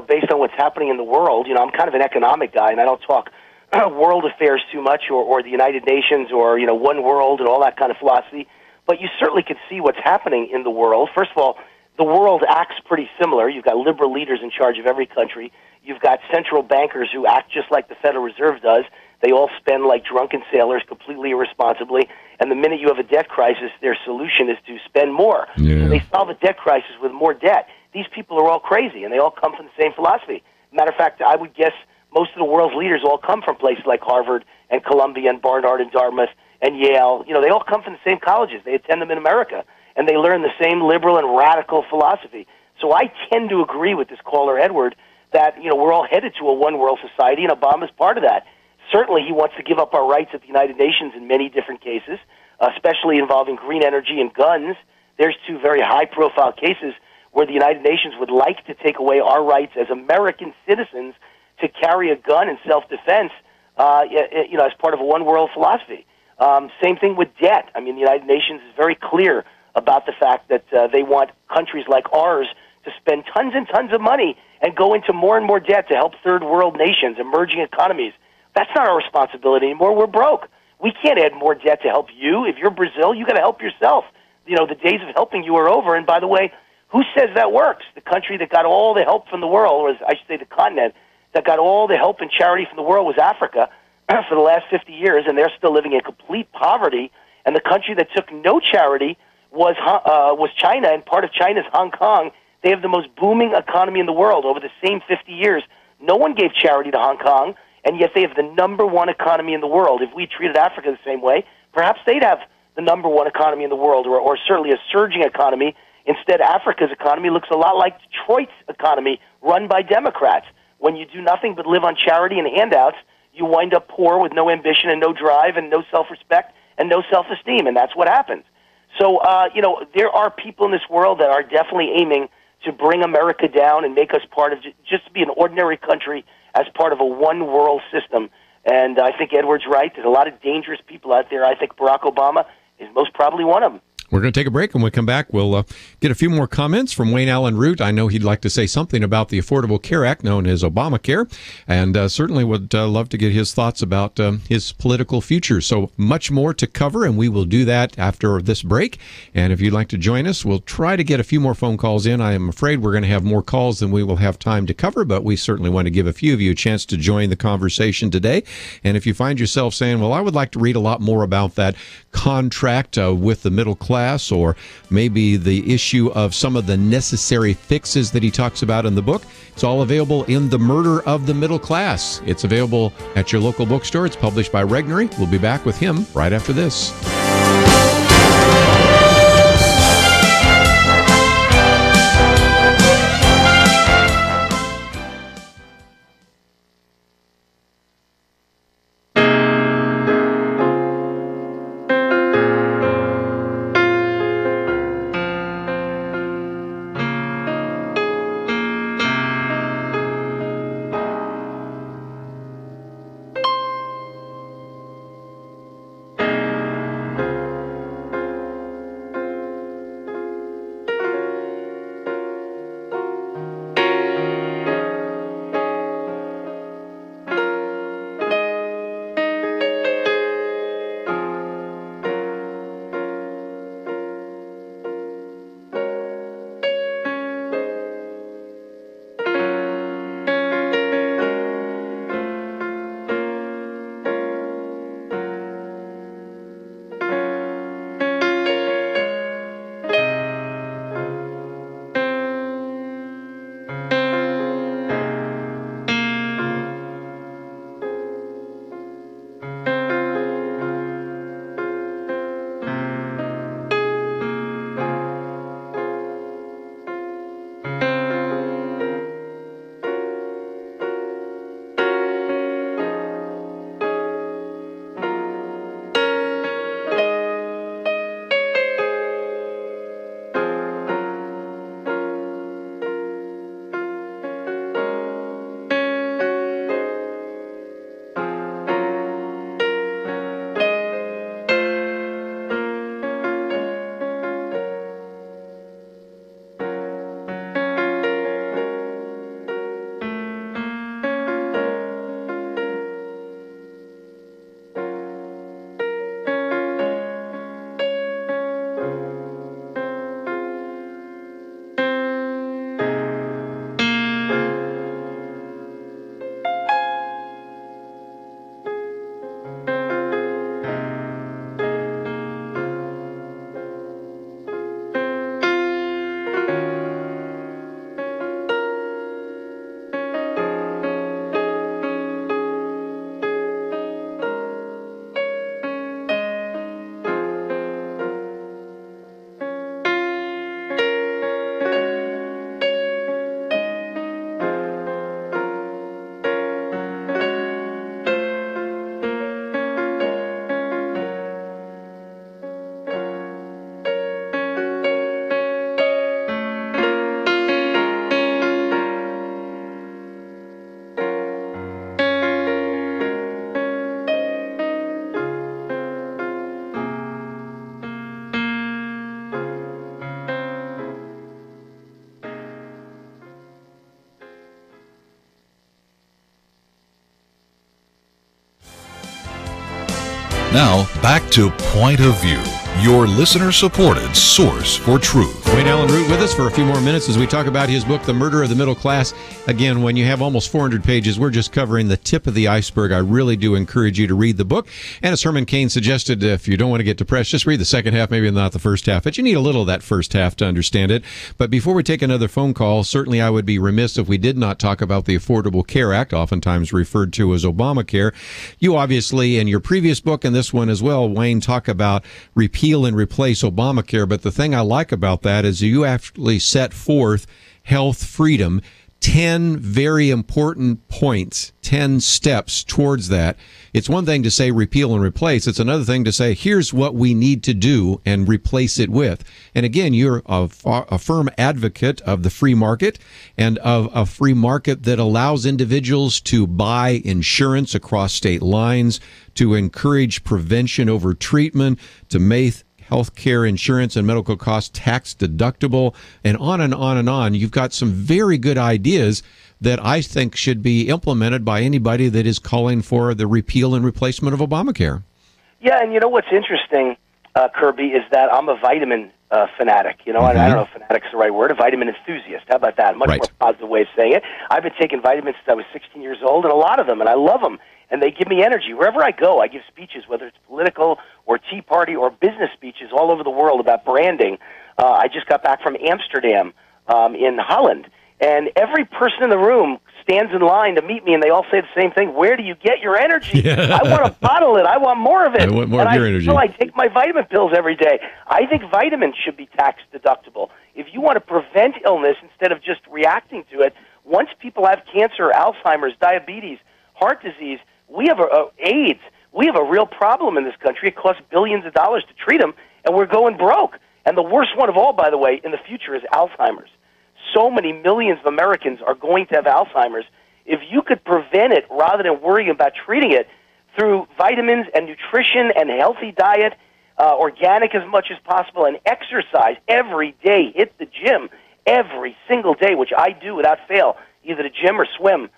S11: based on what's happening in the world, I'm kind of an economic guy, and I don't talk world affairs too much or the United Nations or, one world and all that kind of philosophy. But you certainly can see what's happening in the world. First of all, the world acts pretty similar. You've got liberal leaders in charge of every country. You've got central bankers who act just like the Federal Reserve does. They all spend like drunken sailors, completely irresponsibly. And the minute you have a debt crisis, their solution is to spend more.
S1: Yeah.
S11: So they solve a debt crisis with more debt. These people are all crazy, and they all come from the same philosophy. Matter of fact, I would guess most of the world's leaders all come from places like Harvard and Columbia and Barnard and Dartmouth and Yale. They all come from the same colleges. They attend them in America, and they learn the same liberal and radical philosophy. So I tend to agree with this caller, Edward, that we're all headed to a one-world society, and Obama's part of that. Certainly, he wants to give up our rights at the United Nations in many different cases, especially involving green energy and guns. There's 2 very high-profile cases where the United Nations would like to take away our rights as American citizens to carry a gun in self-defense, as part of a one-world philosophy. Same thing with debt. I mean, the United Nations is very clear about the fact that they want countries like ours to spend tons and tons of money and go into more and more debt to help third-world nations, emerging economies. That's not our responsibility anymore. We're broke. We can't add more debt to help you. If you're Brazil, you got to help yourself. The days of helping you are over. And by the way, who says that works? The country that got all the help from the world, or I should say the continent, that got all the help and charity from the world was Africa for the last 50 years, and they're still living in complete poverty. And the country that took no charity was China, and part of China's Hong Kong. They have the most booming economy in the world over the same 50 years. No one gave charity to Hong Kong, and yet they have the #1 economy in the world. If we treated Africa the same way, perhaps they'd have the #1 economy in the world, or certainly a surging economy. Instead, Africa's economy looks a lot like Detroit's economy, run by Democrats. When you do nothing but live on charity and handouts, you wind up poor with no ambition and no drive and no self-respect and no self-esteem, and that's what happens. So, there are people in this world that are definitely aiming to bring America down and make us part of just be an ordinary country as part of a one world system. And I think Edward's right. There's a lot of dangerous people out there. I think Barack Obama is most probably one of them.
S1: We're going to take a break, and when we come back, we'll get a few more comments from Wayne Allyn Root. I know he'd like to say something about the Affordable Care Act, known as Obamacare, and certainly would love to get his thoughts about his political future. So much more to cover, and we will do that after this break. And if you'd like to join us, we'll try to get a few more phone calls in. I am afraid we're going to have more calls than we will have time to cover, but we certainly want to give a few of you a chance to join the conversation today. And if you find yourself saying, well, I would like to read a lot more about that contract with the middle class, or maybe the issue of some of the necessary fixes that he talks about in the book, it's all available in The Murder of the Middle Class. It's available at your local bookstore. It's published by Regnery. We'll be back with him right after this.
S7: Now, back to Point of View, your listener-supported source for truth.
S1: Wayne Allyn Root with us for a few more minutes as we talk about his book, The Murder of the Middle Class. Again, when you have almost 400 pages, we're just covering the tip of the iceberg. I really do encourage you to read the book. And as Herman Cain suggested, if you don't want to get depressed, just read the second half, maybe not the first half. But you need a little of that first half to understand it. But before we take another phone call, certainly I would be remiss if we did not talk about the Affordable Care Act, oftentimes referred to as Obamacare. You obviously, in your previous book and this one as well, Wayne, talk about repeal and replace Obamacare. But the thing I like about that is you actually set forth health freedom. 10 very important points, 10 steps towards that. It's one thing to say repeal and replace. It's another thing to say, here's what we need to do and replace it with. And again, you're a firm advocate of the free market and of a free market that allows individuals to buy insurance across state lines, to encourage prevention over treatment, to make healthcare insurance and medical costs tax deductible, and on and on and on. You've got some very good ideas that I think should be implemented by anybody that is calling for the repeal and replacement of Obamacare.
S11: Yeah, and you know what's interesting, Kerby, is that I'm a vitamin fanatic. You know, and I don't know if fanatic's the right word, a vitamin enthusiast. How about that? Much more positive way of saying it. I've been taking vitamins since I was 16 years old, and a lot of them, and I love them. And they give me energy. Wherever I go, I give speeches, whether it's political or Tea Party or business speeches all over the world about branding. I just got back from Amsterdam in Holland, and every person in the room stands in line to meet me, and they all say the same thing. Where do you get your energy?
S1: Yeah.
S11: I want to bottle it. I want more of it.
S1: I want more of your energy.
S11: I take my vitamin pills every day. I think vitamins should be tax deductible. If you want to prevent illness instead of just reacting to it, once people have cancer, Alzheimer's, diabetes, heart disease, we have AIDS. We have a real problem in this country. It costs billions of dollars to treat them, and we're going broke. And the worst one of all, by the way, in the future is Alzheimer's. So many millions of Americans are going to have Alzheimer's. If you could prevent it rather than worrying about treating it through vitamins and nutrition and healthy diet, organic as much as possible, and exercise every day, hit the gym every single day, which I do without fail, either the gym or swim,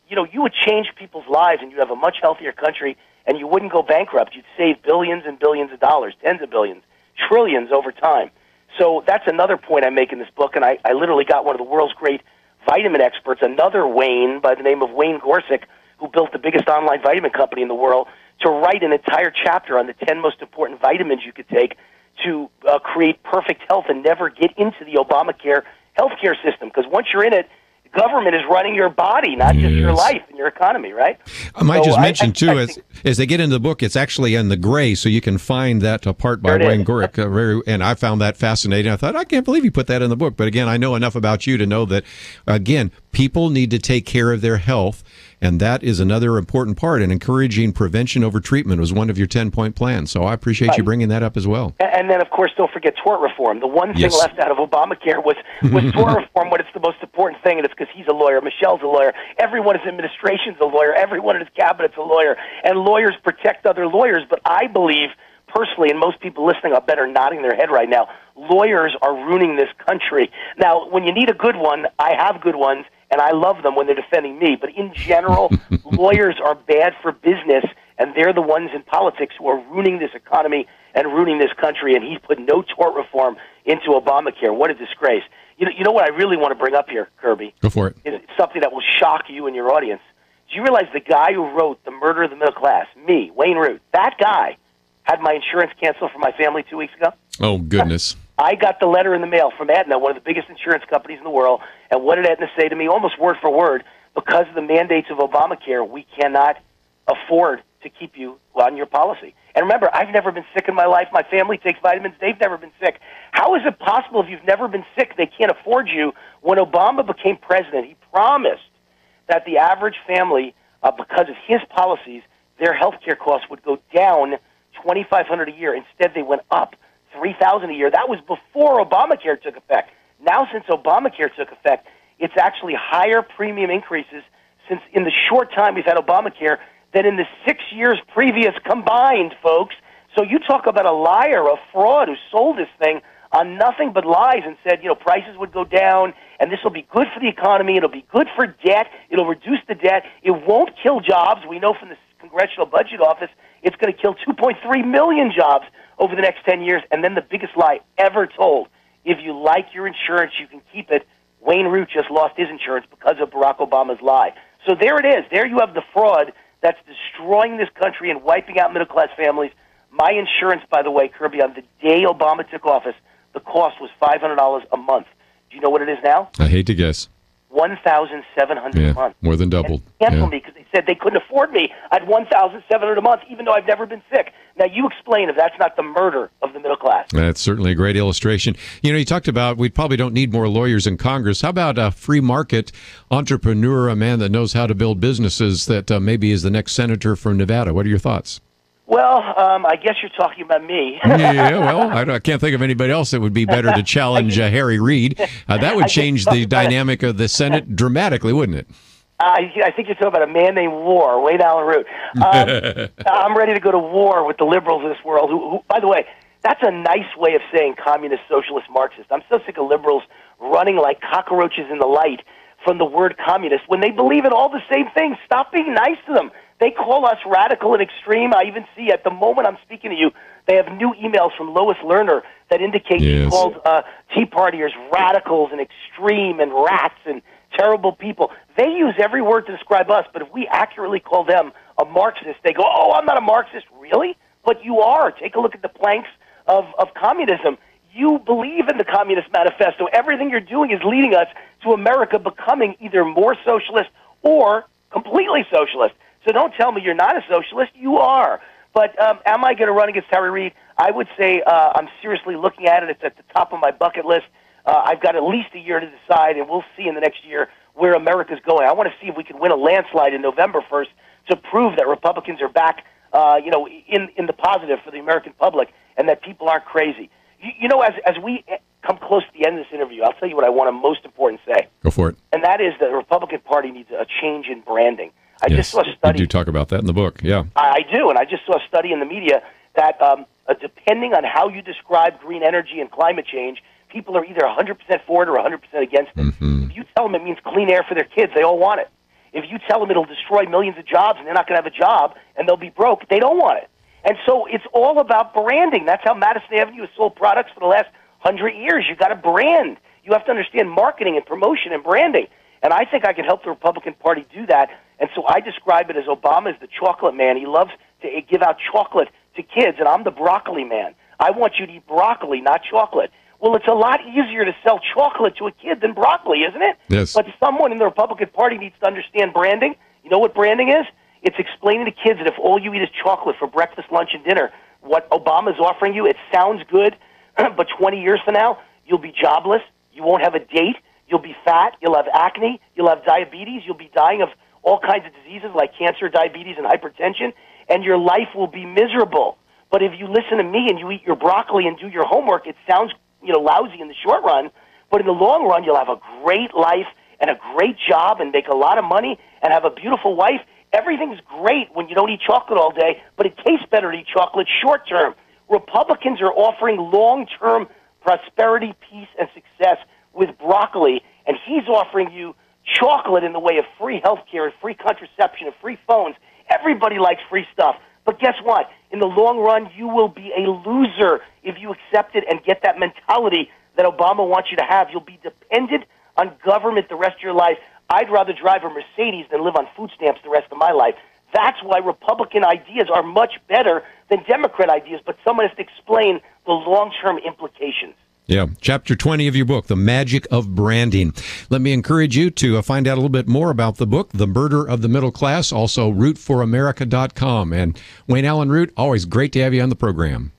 S11: you know, you would change people's lives, and you'd have a much healthier country, and you wouldn't go bankrupt. You'd save billions and billions of dollars, tens of billions, trillions over time. So that's another point I make in this book, and I literally got one of the world's great vitamin experts, another Wayne by the name of Wayne Gorsick, who built the biggest online vitamin company in the world, to write an entire chapter on the 10 most important vitamins you could take to create perfect health and never get into the Obamacare healthcare system. Because once you're in it, government is running your body, not just your life and your economy, right?
S1: I might just mention, too, as they get into the book, it's actually in the gray, so you can find that part by Wayne Gorsick. And I found that fascinating. I thought, I can't believe you put that in the book. But again, I know enough about you to know that, again, people need to take care of their health, and that is another important part. And encouraging prevention over treatment was one of your 10-point plans. So I appreciate you bringing that up as well.
S11: And then, of course, don't forget tort reform. The one thing left out of Obamacare was tort reform, but it's the most important thing, and it's because he's a lawyer, Michelle's a lawyer, everyone in his administration's a lawyer, everyone in his cabinet's a lawyer, and lawyers protect other lawyers. But I believe, personally, and most people listening are better nodding their head right now, lawyers are ruining this country. Now, when you need a good one, I have good ones, and I love them when they're defending me. But in general, lawyers are bad for business, and they're the ones in politics who are ruining this economy and ruining this country, and he's put no tort reform into Obamacare. What a disgrace. You know what I really want to bring up here, Kerby?
S1: Go for it.
S11: It's something that will shock you and your audience. Do you realize the guy who wrote The Murder of the Middle Class, me, Allyn Root, that guy had my insurance canceled for my family 2 weeks ago?
S1: Oh, goodness.
S11: I got the letter in the mail from Aetna, one of the biggest insurance companies in the world, and what did Aetna say to me, almost word for word? Because of the mandates of Obamacare, we cannot afford to keep you on your policy. And remember, I've never been sick in my life. My family takes vitamins. They've never been sick. How is it possible if you've never been sick, they can't afford you? When Obama became president, he promised that the average family, because of his policies, their health care costs would go down $2,500 a year. Instead, they went up $3,000 a year. That was before Obamacare took effect. Now, since Obamacare took effect, it's actually higher premium increases since in the short time we've had Obamacare than in the 6 years previous combined, folks. So you talk about a liar, a fraud who sold this thing on nothing but lies and said, you know, prices would go down and this will be good for the economy. It'll be good for debt. It'll reduce the debt. It won't kill jobs. We know from the Congressional Budget Office it's going to kill 2.3 million jobs over the next 10 years. And then the biggest lie ever told, if you like your insurance, you can keep it. Allyn Root just lost his insurance because of Barack Obama's lie. So there it is. There you have the fraud that's destroying this country and wiping out middle-class families. My insurance, by the way, Kerby, on the day Obama took office, the cost was $500 a month. Do you know what it is now?
S1: I hate to guess.
S11: $1,700 a month.
S1: More than doubled.
S11: And canceled me because they said they couldn't afford me. I had $1,700 a month, even though I've never been sick. Now, you explain if that's not the murder of the middle class.
S1: That's certainly a great illustration. You know, you talked about we probably don't need more lawyers in Congress. How about a free market entrepreneur, a man that knows how to build businesses that maybe is the next senator from Nevada? What are your thoughts?
S11: Well, I guess you're talking about me.
S1: Yeah, well, I can't think of anybody else that would be better to challenge Harry Reid. That would change the dynamic of the Senate dramatically, wouldn't it?
S11: I think you're talking about a man named Allyn Root. I'm ready to go to war with the liberals of this world, who, by the way, that's a nice way of saying communist, socialist, Marxist. I'm so sick of liberals running like cockroaches in the light from the word communist when they believe in all the same things. Stop being nice to them. They call us radical and extreme. I even see at the moment I'm speaking to you, they have new emails from Lois Lerner that indicate she called Tea Partiers radicals and extreme and rats and terrible people. They use every word to describe us, but if we accurately call them a Marxist, they go, oh, I'm not a Marxist. Really? But you are. Take a look at the planks of communism. You believe in the Communist Manifesto. Everything you're doing is leading us to America becoming either more socialist or completely socialist. So don't tell me you're not a socialist. You are. But am I going to run against Harry Reid? I would say I'm seriously looking at it. It's at the top of my bucket list. I've got at least a year to decide, and we'll see in the next year where America's going. I want to see if we can win a landslide in November 1st to prove that Republicans are back, in the positive for the American public and that people aren't crazy. You know, as we come close to the end of this interview, I'll tell you what I want to most important say.
S1: Go for it.
S11: And that is that the Republican Party needs a change in branding. I just saw a study.
S1: You do talk about that in the book, yeah.
S11: I do, and I just saw a study in the media that depending on how you describe green energy and climate change, people are either 100% for it or 100% against it.
S1: Mm-hmm.
S11: If you tell them it means clean air for their kids, they all want it. If you tell them it'll destroy millions of jobs and they're not going to have a job and they'll be broke, they don't want it. And so it's all about branding. That's how Madison Avenue has sold products for the last 100 years. You've got to brand. You have to understand marketing and promotion and branding. And I think I can help the Republican Party do that. And so I describe it as Obama is the chocolate man. He loves to give out chocolate to kids, and I'm the broccoli man. I want you to eat broccoli, not chocolate. Well, it's a lot easier to sell chocolate to a kid than broccoli, isn't it?
S1: Yes.
S11: But someone in the Republican Party needs to understand branding. You know what branding is? It's explaining to kids that if all you eat is chocolate for breakfast, lunch, and dinner, what Obama's offering you, it sounds good, but 20 years from now, you'll be jobless, you won't have a date, you'll be fat, you'll have acne, you'll have diabetes, you'll be dying of all kinds of diseases like cancer, diabetes, and hypertension, and your life will be miserable. But if you listen to me and you eat your broccoli and do your homework, it sounds lousy in the short run, but in the long run, you'll have a great life and a great job and make a lot of money and have a beautiful wife. Everything's great when you don't eat chocolate all day, but it tastes better to eat chocolate short term. Republicans are offering long-term prosperity, peace, and success with broccoli, and he's offering you chocolate in the way of free health care and free contraception and free phones. Everybody likes free stuff. But guess what? In the long run, you will be a loser if you accept it and get that mentality that Obama wants you to have. You'll be dependent on government the rest of your life. I'd rather drive a Mercedes than live on food stamps the rest of my life. That's why Republican ideas are much better than Democrat ideas, but someone has to explain the long-term implications.
S1: Yeah, Chapter 20 of your book, The Magic of Branding. Let me encourage you to find out a little bit more about the book, The Murder of the Middle Class, also rootforamerica.com. And Allyn Root, always great to have you on the program.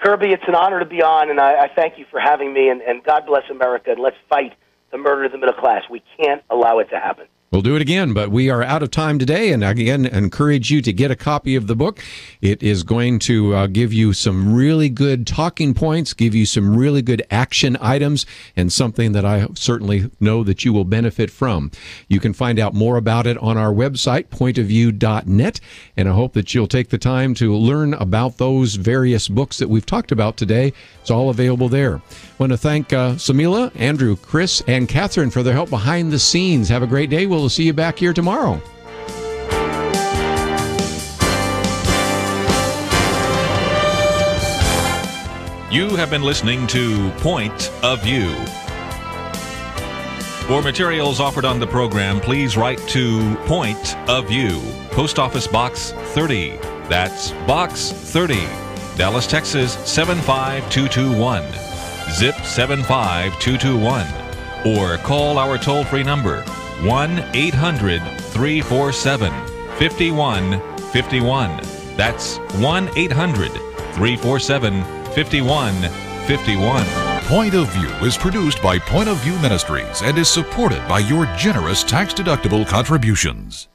S11: Kerby, it's an honor to be on, and I thank you for having me, and God bless America, and let's fight the murder of the middle class. We can't allow it to happen.
S1: We'll do it again, but we are out of time today, and again, encourage you to get a copy of the book. It is going to give you some really good talking points, give you some really good action items, and something that I certainly know that you will benefit from. You can find out more about it on our website, pointofview.net, and I hope that you'll take the time to learn about those various books that we've talked about today. It's all available there. I want to thank Samila, Andrew, Chris, and Catherine for their help behind the scenes. Have a great day. We'll see you back here tomorrow.
S2: You have been listening to Point of View. For materials offered on the program, please write to Point of View, Post Office Box 30. That's Box 30, Dallas, Texas 75221. Zip 75221. Or call our toll-free number 1-800-347-5151. That's 1-800-347-5151.
S7: Point of View is produced by Point of View Ministries and is supported by your generous tax-deductible contributions.